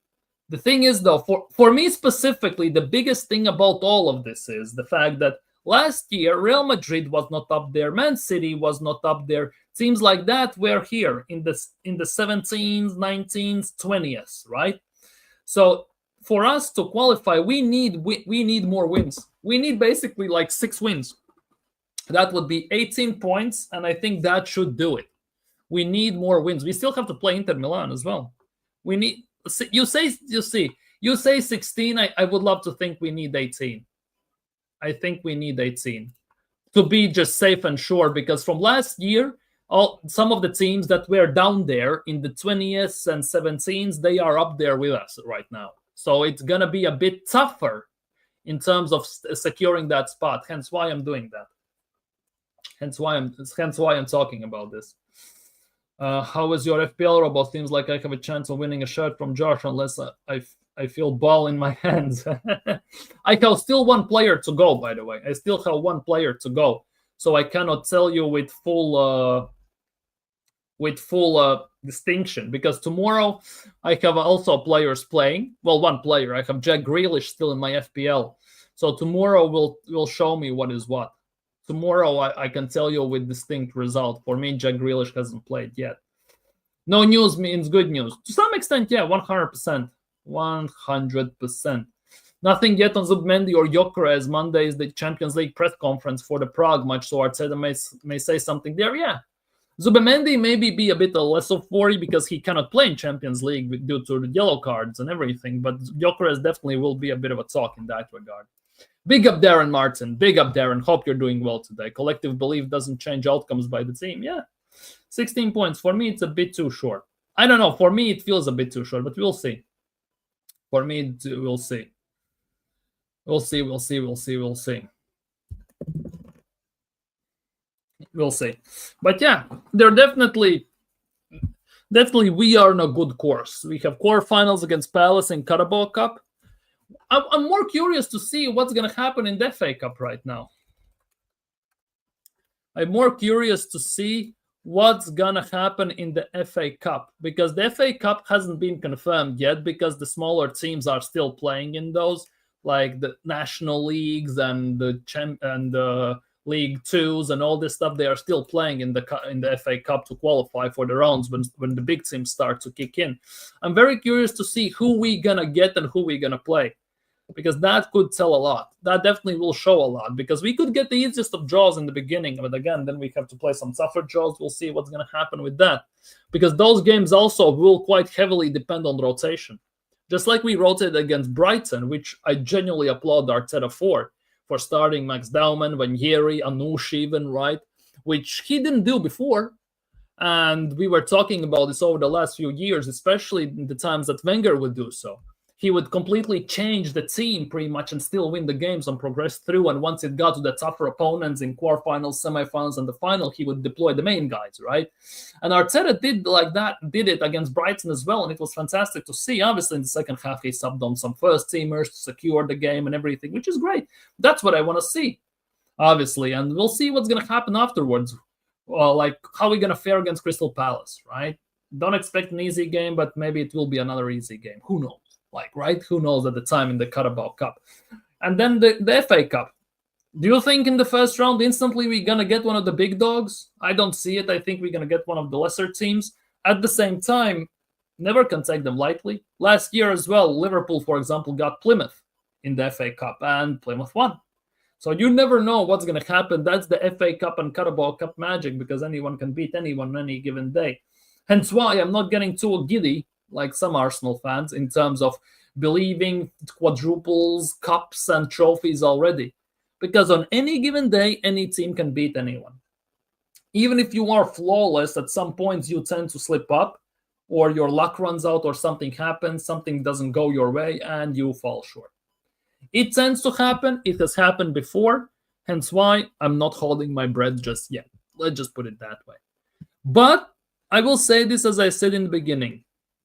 The thing is, though, for me specifically, the biggest thing about all of this is the fact that last year Real Madrid was not up there, Man City was not up there. Teams like that were here in the 17s, 19s, 20s, right? So for us to qualify, we need more wins. We need basically like 6 wins. That would be 18 points, and I think that should do it. We need more wins. We still have to play Inter Milan as well. We need. You say 16. I would love to think we need 18. I think we need 18 to be just safe and sure, because from last year, some of the teams that were down there in the 20s and 17s, they are up there with us right now. So it's gonna be a bit tougher in terms of securing that spot. Hence why I'm doing that. Hence why I'm talking about this. How is your FPL robot? Seems like I have a chance of winning a shirt from Josh unless I feel ball in my hands. I have still 1 player to go, by the way. I still have 1 player to go. So I cannot tell you with full distinction, because tomorrow I have also players playing. Well, 1 player. I have Jack Grealish still in my FPL. So tomorrow will show me what is what. Tomorrow I can tell you with distinct result. For me, Jack Grealish hasn't played yet. No news means good news. To some extent, yeah, 100%. 100%. Nothing yet on Zubimendi or Gyökeres. Monday is the Champions League press conference for the Prague match, so Arteta may say something there. Yeah. Zubimendi maybe be a bit less of 40 because he cannot play in Champions League due to the yellow cards and everything, but Gyökeres definitely will be a bit of a talk in that regard. Big up Darren Martin. Big up Darren. Hope you're doing well today. Collective belief doesn't change outcomes by the team. Yeah. 16 points. For me, it's a bit too short. I don't know. For me, it feels a bit too short, but we'll see. For me, we'll see. We'll see. We'll see. But yeah, they're definitely we are on a good course. We have quarterfinals against Palace in Carabao Cup. I'm more curious to see what's going to happen in the FA Cup right now. I'm more curious to see what's going to happen in the FA Cup, because the FA Cup hasn't been confirmed yet, because the smaller teams are still playing in those, like the national leagues and the League Twos and all this stuff. They are still playing in the FA Cup to qualify for the rounds when the big teams start to kick in. I'm very curious to see who we gonna get and who we gonna play, because that could tell a lot. That definitely will show a lot, because we could get the easiest of draws in the beginning, but again, then we have to play some tougher draws. We'll see what's going to happen with that, because those games also will quite heavily depend on rotation. Just like we rotated against Brighton, which I genuinely applaud Arteta for starting Max Dauman, Vanieri, Anush even, right? Which he didn't do before. And we were talking about this over the last few years, especially in the times that Wenger would do so. He would completely change the team pretty much and still win the games and progress through. And once it got to the tougher opponents in quarterfinals, semifinals, and the final, he would deploy the main guys, right? And Arteta did it against Brighton as well, and it was fantastic to see. Obviously, in the second half, he subbed on some first-teamers to secure the game and everything, which is great. That's what I want to see, obviously. And we'll see what's going to happen afterwards. Like, how are we going to fare against Crystal Palace, right? Don't expect an easy game, but maybe it will be another easy game. Who knows? Right? Who knows at the time in the Carabao Cup. And then the FA Cup. Do you think in the first round instantly we're going to get one of the big dogs? I don't see it. I think we're going to get one of the lesser teams. At the same time, never can take them lightly. Last year as well, Liverpool, for example, got Plymouth in the FA Cup, and Plymouth won. So you never know what's going to happen. That's the FA Cup and Carabao Cup magic, because anyone can beat anyone on any given day. Hence why I'm not getting too giddy like some Arsenal fans in terms of believing quadruples, cups, and trophies already. Because on any given day, any team can beat anyone. Even if you are flawless, at some points you tend to slip up, or your luck runs out, or something happens, something doesn't go your way, and you fall short. It tends to happen. It has happened before. Hence why I'm not holding my breath just yet. Let's just put it that way. But I will say this, as I said in the beginning.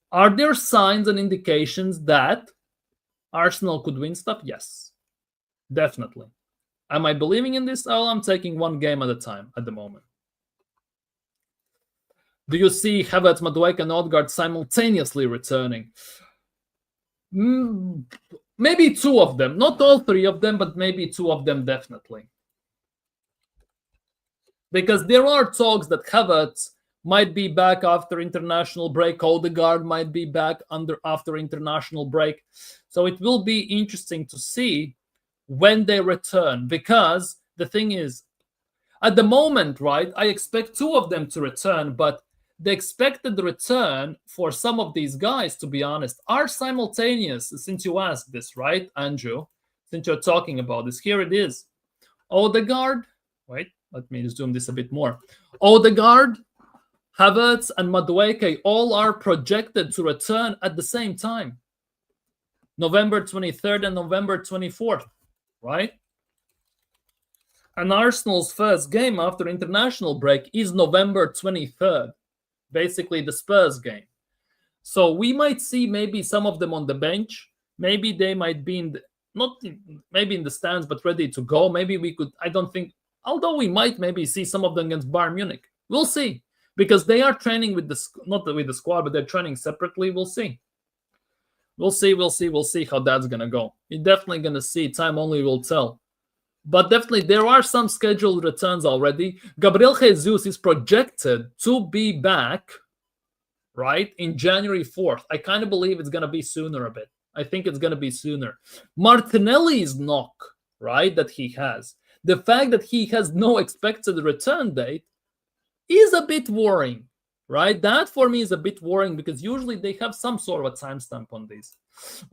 Are there signs and indications that Arsenal could win stuff? Yes, definitely. Am I believing in this? Oh, I'm taking one game at a time at the moment. Do you see Havertz, Madueke, and Odegaard simultaneously returning? Maybe two of them. Not all three of them, but maybe two of them definitely. Because there are talks that Havertz might be back after international break. Odegaard might be back after international break. So it will be interesting to see when they return. Because the thing is, at the moment, right, I expect two of them to return, but the expected return for some of these guys, to be honest, are simultaneous, since you asked this, right, Andrew? Since you're talking about this, here it is. Odegaard, wait, let me zoom this a bit more. Odegaard, Havertz, and Madueke all are projected to return at the same time. November 23rd and November 24th, right? And Arsenal's first game after international break is November 23rd, basically the Spurs game. So we might see maybe some of them on the bench. Maybe they might be maybe in the stands, but ready to go. Maybe we could, I don't think, although we might maybe see some of them against Bayern Munich. We'll see. Because they are training with not with the squad, but they're training separately. We'll see. We'll see how that's going to go. You're definitely going to see. Time only will tell. But definitely, there are some scheduled returns already. Gabriel Jesus is projected to be back, right, in January 4th. I kind of believe it's going to be sooner a bit. I think it's going to be sooner. Martinelli's knock, right, that he has. The fact that he has no expected return date is a bit worrying, right? That for me is a bit worrying because usually they have some sort of a timestamp on these.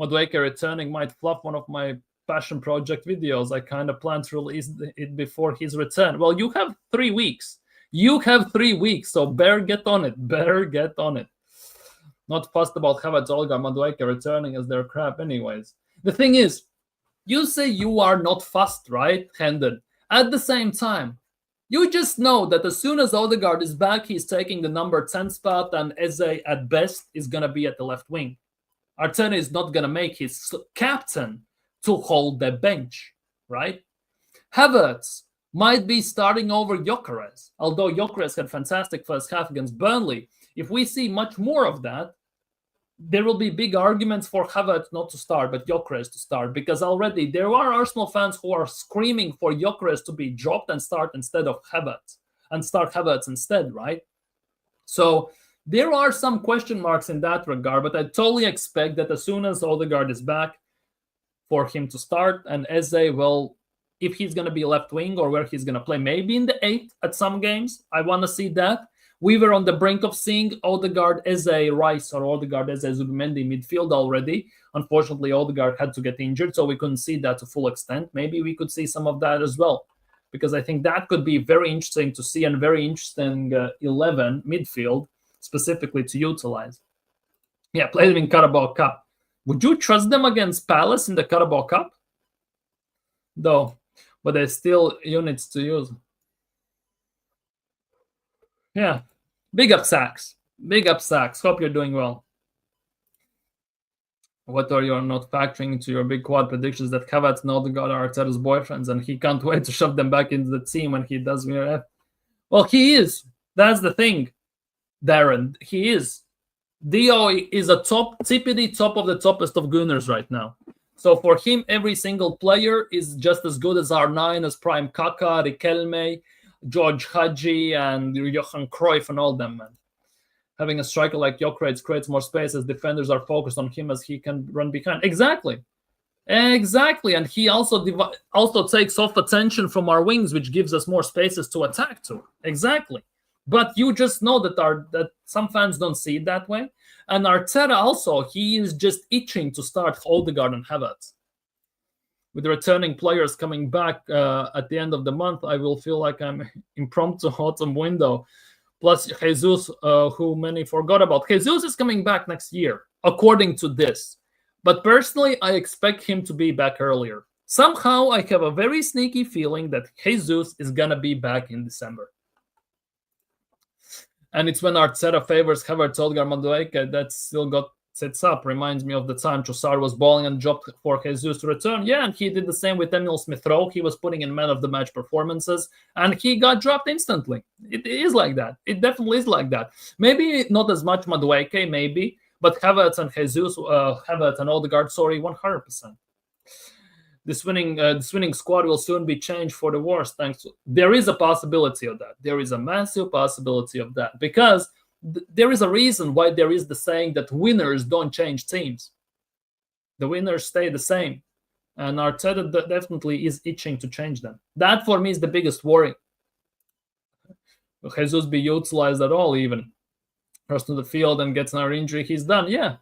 Madueke returning might fluff one of my passion project videos. I kind of plan to release it before his return. Well, you have 3 weeks. You have 3 weeks, so better get on it. Better get on it. Not fussed about Havertz, Odegaard, Madueke returning as their crap anyways. The thing is, you say you are not fussed, right? Handed. At the same time, you just know that as soon as Odegaard is back, he's taking the number 10 spot, and Eze at best is going to be at the left wing. Arteta is not going to make his captain to hold the bench, right? Havertz might be starting over Gyökeres, although Gyökeres had fantastic first half against Burnley. If we see much more of that, there will be big arguments for Havertz not to start, but Gyökeres to start, because already there are Arsenal fans who are screaming for Gyökeres to be dropped and start instead of Havertz, and start Havertz instead, right? So there are some question marks in that regard, but I totally expect that as soon as Odegaard is back, for him to start, and Eze, well, if he's going to be left wing or where he's going to play, maybe in the 8th at some games, I want to see that. We were on the brink of seeing Odegaard as a Rice or Odegaard as a Zubimendi midfield already. Unfortunately, Odegaard had to get injured, so we couldn't see that to full extent. Maybe we could see some of that as well, because I think that could be very interesting to see and very interesting 11 midfield specifically to utilize. Yeah, play them in Carabao Cup. Would you trust them against Palace in the Carabao Cup? Though, but there's still units to use. Yeah. Big up, Sacks. Big up, Sacks. Hope you're doing well. What are you not factoring into your big quad predictions that Havertz and Odegaard are Arteta's boyfriends and he can't wait to shove them back into the team when he does mirror? Well, he is. That's the thing, Darren. He is. Dio is a tippity top of the toppest of Gooners right now. So for him, every single player is just as good as R9, as Prime Kaka, Riquelme, George Hadji, and Johan Cruyff, and all them, man. Having a striker like Gyökeres creates more space as defenders are focused on him as he can run behind. Exactly. And he also takes off attention from our wings, which gives us more spaces to attack to. Exactly. But you just know that some fans don't see it that way. And Arteta also, he is just itching to start Odegaard and Havertz. With the returning players coming back at the end of the month, I will feel like I'm impromptu autumn window. Plus Jesus, who many forgot about. Jesus is coming back next year, according to this. But personally, I expect him to be back earlier. Somehow, I have a very sneaky feeling that Jesus is going to be back in December. And it's when Arteta favors Havertz, Odegaard, Madueke, that's still got sits up. Reminds me of the time Trossard was balling and dropped for Jesus to return. Yeah, and he did the same with Emil Smith-Rowe. He was putting in man-of-the-match performances, and he got dropped instantly. It is like that. It definitely is like that. Maybe not as much Madueke, maybe, but Havertz and Jesus, Havertz and Odegaard, 100%. This winning squad will soon be changed for the worse. There is a possibility of that. There is a massive possibility of that, because there is a reason why there is the saying that winners don't change teams. The winners stay the same. And Arteta definitely is itching to change them. That, for me, is the biggest worry. Will Jesus be utilized at all, even? Runs to the field and gets another injury, he's done. Yeah.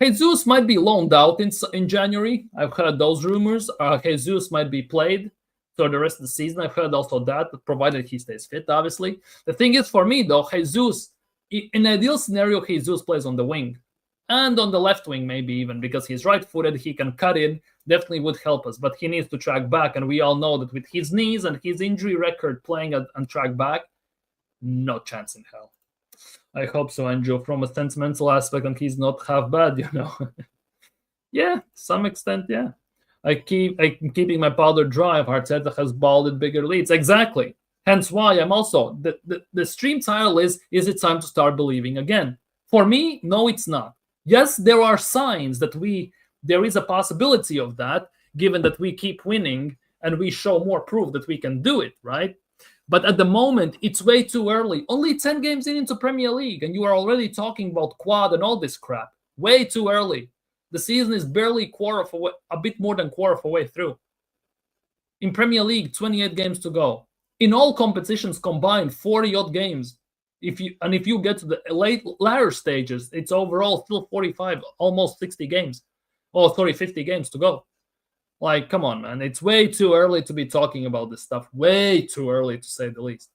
Jesus might be loaned out in January. I've heard those rumors. Jesus might be played for the rest of the season. I've heard also that, provided he stays fit, obviously. The thing is, for me, though, Jesus, in an ideal scenario, Jesus plays on the wing. And on the left wing, maybe even, because he's right-footed, he can cut in, definitely would help us. But he needs to track back, and we all know that with his knees and his injury record playing and track back, no chance in hell. I hope so, Andrew, from a sentimental aspect, and he's not half bad, Yeah, to some extent, yeah. I'm keeping my powder dry if Arteta has balled at bigger leads. Exactly. Hence why I'm also, the stream title is it time to start believing again? For me, no, it's not. Yes, there are signs that there is a possibility of that, given that we keep winning and we show more proof that we can do it, right? But at the moment, it's way too early. Only 10 games into Premier League, and you are already talking about quad and all this crap. Way too early. The season is barely a bit more than quarter of a way through. In Premier League, 28 games to go. In all competitions combined, 40-odd games. If you get to the latter stages, it's overall still 45, almost 60 games. 50 games to go. Like, come on, man. It's way too early to be talking about this stuff. Way too early, to say the least.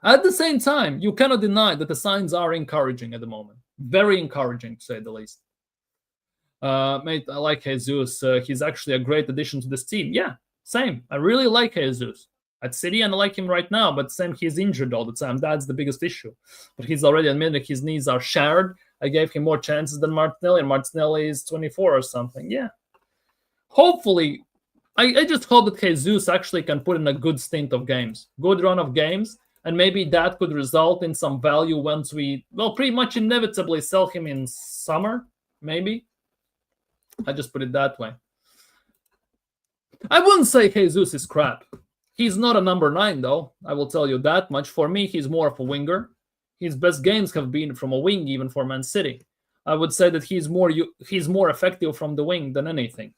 At the same time, you cannot deny that the signs are encouraging at the moment. Very encouraging, to say the least. Mate, I like Jesus. He's actually a great addition to this team. Yeah, same. I really like Jesus. At City, and I like him right now, but same, he's injured all the time. That's the biggest issue. But he's already admitted his knees are shattered. I gave him more chances than Martinelli, and Martinelli is 24 or something. Yeah. Hopefully, I just hope that Jesus actually can put in a good stint of games, good run of games, and maybe that could result in some value once we, pretty much inevitably sell him in summer, maybe. I just put it that way. I wouldn't say Jesus is crap. He's not a number 9, though. I will tell you that much. For me, he's more of a winger. His best games have been from a wing, even for Man City. I would say that he's more effective from the wing than anything.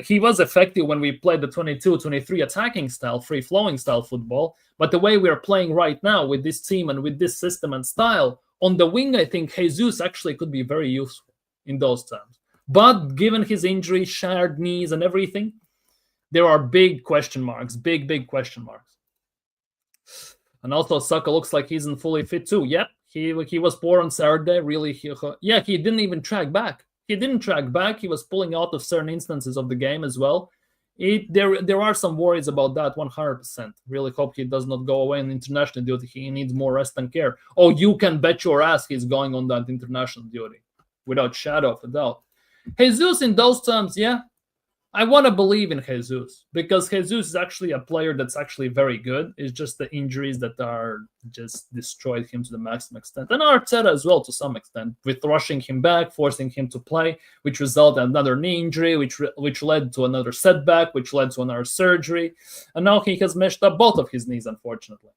He was effective when we played the 22-23 attacking style, free-flowing style football. But the way we are playing right now with this team and with this system and style, on the wing, I think Jesus actually could be very useful in those terms. But given his injury, shattered knees and everything, there are big question marks, big question marks. And also, Saka looks like he isn't fully fit too. Yep, he was poor on Saturday. Really, he didn't even track back. He didn't track back. He was pulling out of certain instances of the game as well. There are some worries about that, 100%. Really hope he does not go away on international duty. He needs more rest and care. Oh, you can bet your ass he's going on that international duty, without shadow of a doubt. Jesus, in those terms, yeah, I want to believe in Jesus, because Jesus is actually a player that's actually very good. It's just the injuries that are just destroyed him to the maximum extent. And Arteta as well, to some extent, with rushing him back, forcing him to play, which resulted in another knee injury, which led to another setback, which led to another surgery. And now he has meshed up both of his knees, unfortunately.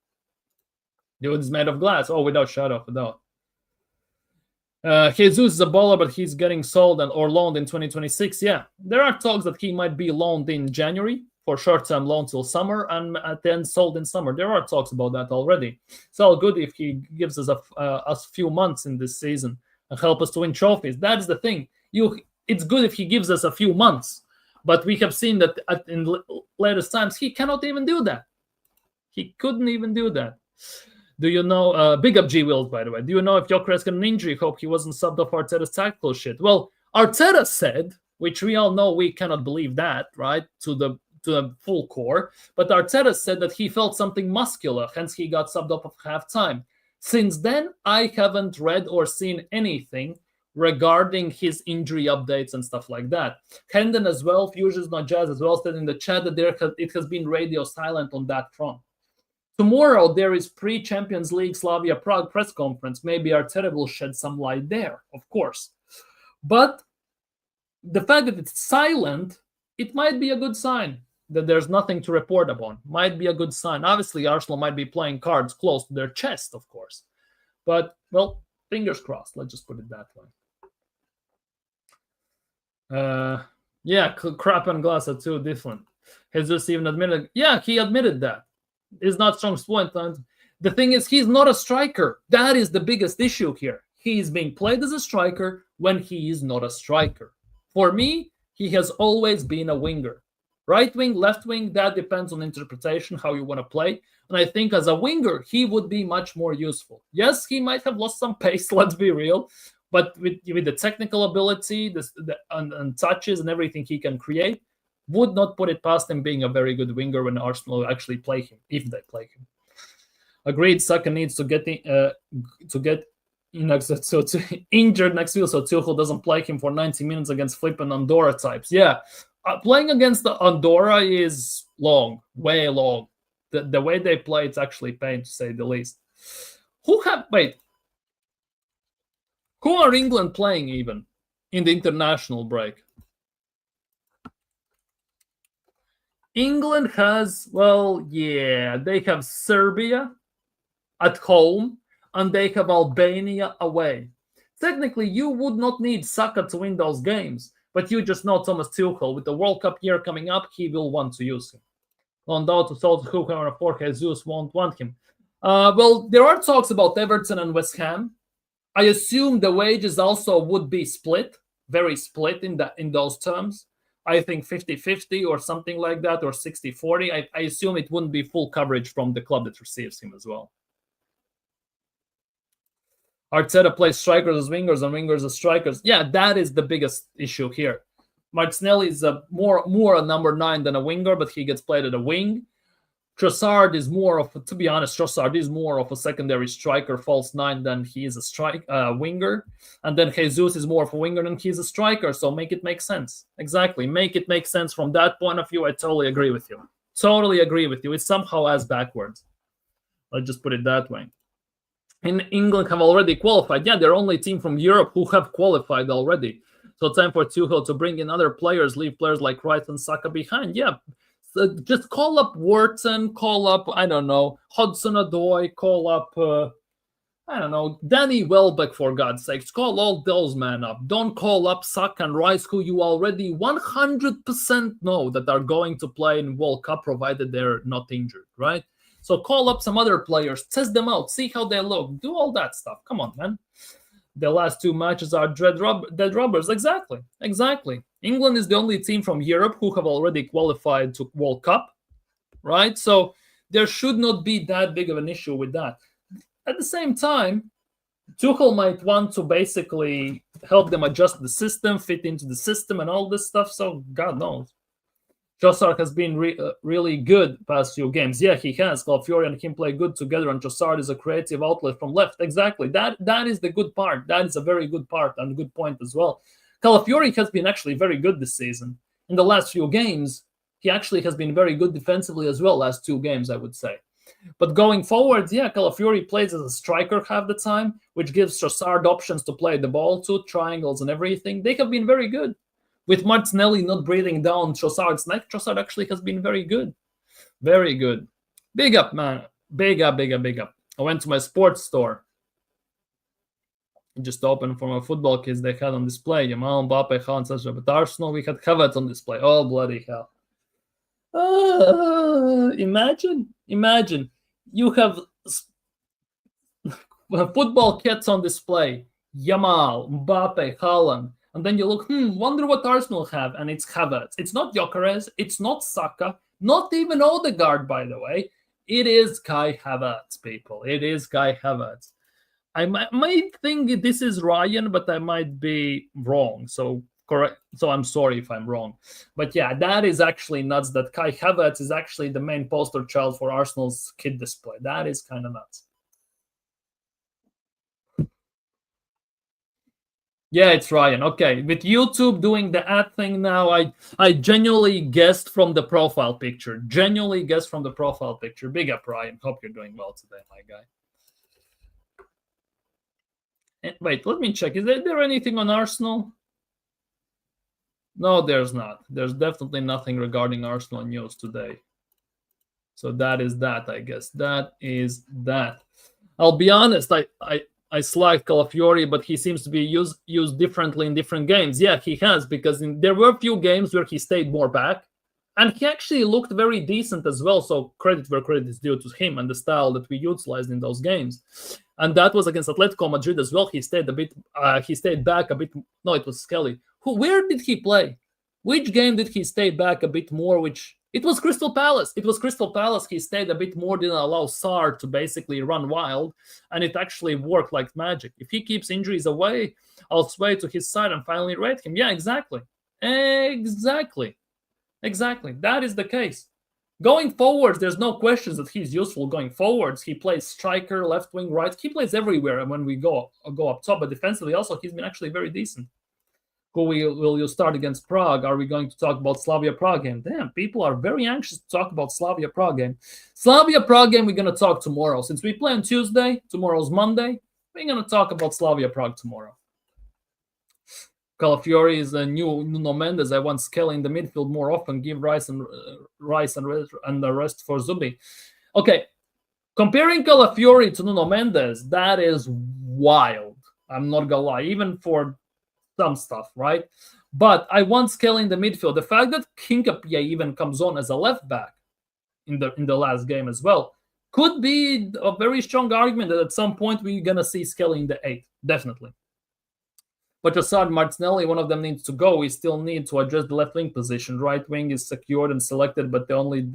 Dude is made of glass. Oh, without shadow of a doubt. Jesus is a baller, but he's getting sold or loaned in 2026. Yeah, there are talks that he might be loaned in January for short-term loan till summer and then sold in summer. There are talks about that already. It's all good if he gives us a few months in this season and help us to win trophies. That's the thing. It's good if he gives us a few months, but we have seen that in latest times he cannot even do that. He couldn't even do that. Do you know, big up G Wills, by the way, do you know if Gyökeres got an injury? Hope he wasn't subbed off Arteta's tactical shit. Well, Arteta said, which we all know we cannot believe that, right, to the full core, but Arteta said that he felt something muscular, hence he got subbed off at halftime. Since then, I haven't read or seen anything regarding his injury updates and stuff like that. Hendon as well, Fusions Not Jazz as well, said in the chat that it has been radio silent on that front. Tomorrow there is pre-Champions League Slavia Prague press conference. Maybe Arteta will shed some light there, of course. But the fact that it's silent, it might be a good sign that there's nothing to report upon. Might be a good sign. Obviously, Arsenal might be playing cards close to their chest, of course. But, well, fingers crossed. Let's just put it that way. Yeah, crap and glass are too different. Jesus even admitted, yeah, he admitted that. It's not Strong's point. The thing is, he's not a striker. That is the biggest issue here. He is being played as a striker when he is not a striker. For me, he has always been a winger. Right wing, left wing, that depends on interpretation, how you want to play. And I think as a winger, he would be much more useful. Yes, he might have lost some pace, let's be real. But with the technical ability and touches and everything he can create, would not put it past him being a very good winger when Arsenal actually play him, if they play him. Agreed, Saka needs to get injured next week, so Tuchel doesn't play him for 90 minutes against flipping Andorra types. Yeah, playing against the Andorra is long, way long. The way they play, it's actually pain, to say the least. Who are England playing even in the international break? England has, they have Serbia at home, and they have Albania away. Technically, you would not need Saka to win those games, but you just know Thomas Tuchel, with the World Cup year coming up, he will want to use him. London to South Hooker and for Jesus won't want him. There are talks about Everton and West Ham. I assume the wages also would be split, very split in those terms. I think 50-50 or something like that, or 60-40. I assume it wouldn't be full coverage from the club that receives him as well. Arteta plays strikers as wingers and wingers as strikers. Yeah, that is the biggest issue here. Martinelli is more a number 9 than a winger, but he gets played at a wing. Trossard is more of a secondary striker, false 9, than he is a winger. And then Jesus is more of a winger than he's a striker. So make it make sense. Exactly. Make it make sense from that point of view. I totally agree with you. It's somehow as backwards. Let's just put it that way. In England have already qualified. Yeah, they're only team from Europe who have qualified already. So time for Tuchel to bring in other players, leave players like Rice and Saka behind. Yeah. Just call up Wharton, call up, I don't know, Hudson-Odoi, call up, Danny Welbeck, for God's sakes. Call all those men up. Don't call up Saka and Rice, who you already 100% know that are going to play in World Cup, provided they're not injured, right? So call up some other players, test them out, see how they look, do all that stuff. Come on, man. The last 2 matches are dead rubbers. Exactly. England is the only team from Europe who have already qualified to World Cup, right? So there should not be that big of an issue with that. At the same time, Tuchel might want to basically help them adjust the system, fit into the system and all this stuff. So God knows. Trossard has been really good past few games. Yeah, he has. Calafiori and him play good together, and Trossard is a creative outlet from left. Exactly. That is the good part. That is a very good part and a good point as well. Calafiori has been actually very good this season. In the last few games, he actually has been very good defensively as well, last 2 games, I would say. But going forward, yeah, Calafiori plays as a striker half the time, which gives Trossard options to play the ball to, triangles and everything. They have been very good. With Martinelli not breathing down Trossard's neck, Trossard actually has been very good. Very good. Big up, man. Big up. I went to my sports store. Just opened for my football kids. They had on display Yamal, Mbappe, Haaland, etc. But Arsenal, we had Havertz on display. Oh, bloody hell. Imagine. You have football kits on display. Yamal, Mbappe, Haaland. And then you look, wonder what Arsenal have, and it's Havertz. It's not Gyökeres, it's not Saka, not even Odegaard, by the way. It is Kai Havertz, people. It is Kai Havertz. I might think this is Ryan, but I might be wrong. So correct. So I'm sorry if I'm wrong. But yeah, that is actually nuts that Kai Havertz is actually the main poster child for Arsenal's kit display. That is kind of nuts. Yeah, it's Ryan. Okay, with YouTube doing the ad thing now, I genuinely guessed from the profile picture. Genuinely guessed from the profile picture. Big up, Ryan. Hope you're doing well today, my guy. And wait, let me check. Is there anything on Arsenal? No, there's not. There's definitely nothing regarding Arsenal news today. So that is that, I guess. That is that. I'll be honest. I slacked Calafiori, but he seems to be used differently in different games. Yeah, he has, because there were a few games where he stayed more back, and he actually looked very decent as well. So credit where credit is due to him and the style that we utilized in those games. And that was against Atletico Madrid as well. He stayed a bit. He stayed back a bit. No, it was Skelly. Where did he play? Which game did he stay back a bit more? Which it was Crystal Palace. It was Crystal Palace. He stayed a bit more, didn't allow Sar to basically run wild, and it actually worked like magic. If he keeps injuries away, I'll sway to his side and finally rate him. Yeah, exactly. Exactly. That is the case. Going forwards, there's no questions that he's useful going forwards. He plays striker, left wing, right. He plays everywhere when we go up top. But defensively, also, he's been actually very decent. Who will you start against Prague? Are we going to talk about Slavia Prague game? Damn, people are very anxious to talk about Slavia Prague game. Slavia Prague game, we're going to talk tomorrow. Since we play on Tuesday, tomorrow's Monday, we're going to talk about Slavia Prague tomorrow. Calafiori is a new Nuno Mendes. I want Skelly in the midfield more often. Give Rice and the rest for Zubi. Okay, comparing Calafiori to Nuno Mendes, that is wild. I'm not gonna lie, even for some stuff, right? But I want Skelly in the midfield. The fact that Kinkapia even comes on as a left back in the last game as well could be a very strong argument that at some point we're gonna see Skelly in the 8, definitely. But Assad, Martinelli, one of them needs to go. We still need to address the left wing position. Right wing is secured and selected, but the only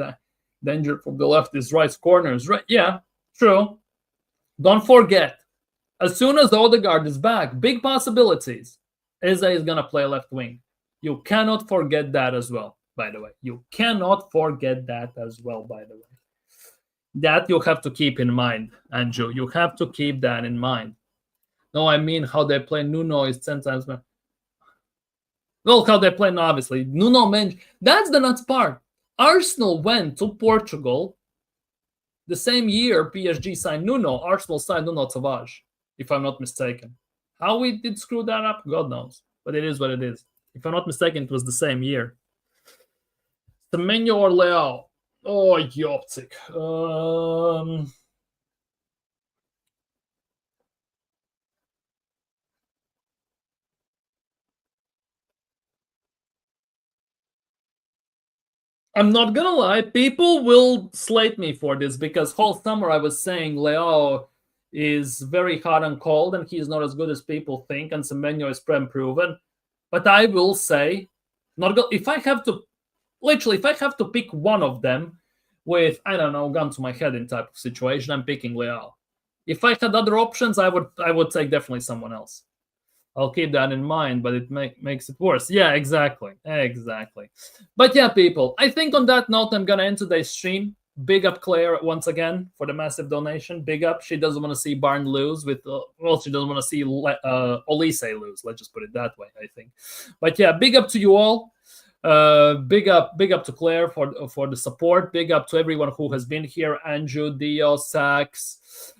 danger from the left is right corners. Right? Yeah, true. Don't forget, as soon as Odegaard is back, big possibilities. Eze is going to play left wing. You cannot forget that as well, by the way. You cannot forget that as well, by the way. That you have to keep in mind, Andrew. You have to keep that in mind. No, I mean how they play Nuno is 10 times better. Well, how they play now, obviously. Nuno Mendes. That's the nuts part. Arsenal went to Portugal the same year PSG signed Nuno. Arsenal signed Nuno Tavares, if I'm not mistaken. How we did screw that up, God knows. But it is what it is. If I'm not mistaken, it was the same year. Semenyo or Leao? Oh, Jopcik. I'm not gonna lie, people will slate me for this because whole summer I was saying Leao is very hot and cold and he's not as good as people think, and Semenyo is proven. But I will say, if I have to pick one of them with, I don't know, gun to my head in type of situation, I'm picking Leao. If I had other options, I would take definitely someone else. I'll keep that in mind, but it makes it worse. Yeah, exactly. But yeah, people, I think on that note, I'm going to end today's stream. Big up Claire once again for the massive donation. Big up. She doesn't want to see Barn lose she doesn't want to see Olise lose. Let's just put it that way, I think. But yeah, big up to you all. Big up to Claire for the support. Big up to everyone who has been here. Andrew, Dio, Sax,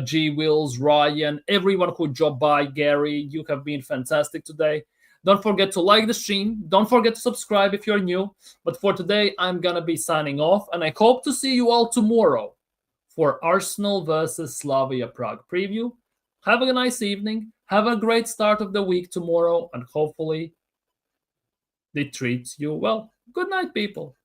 G Wills, Ryan, everyone who dropped by, Gary, you have been fantastic today. Don't forget to like the stream. Don't forget to subscribe if you're new. But for today, I'm going to be signing off. And I hope to see you all tomorrow for Arsenal versus Slavia Prague preview. Have a nice evening. Have a great start of the week tomorrow. And hopefully, it treats you well. Good night, people.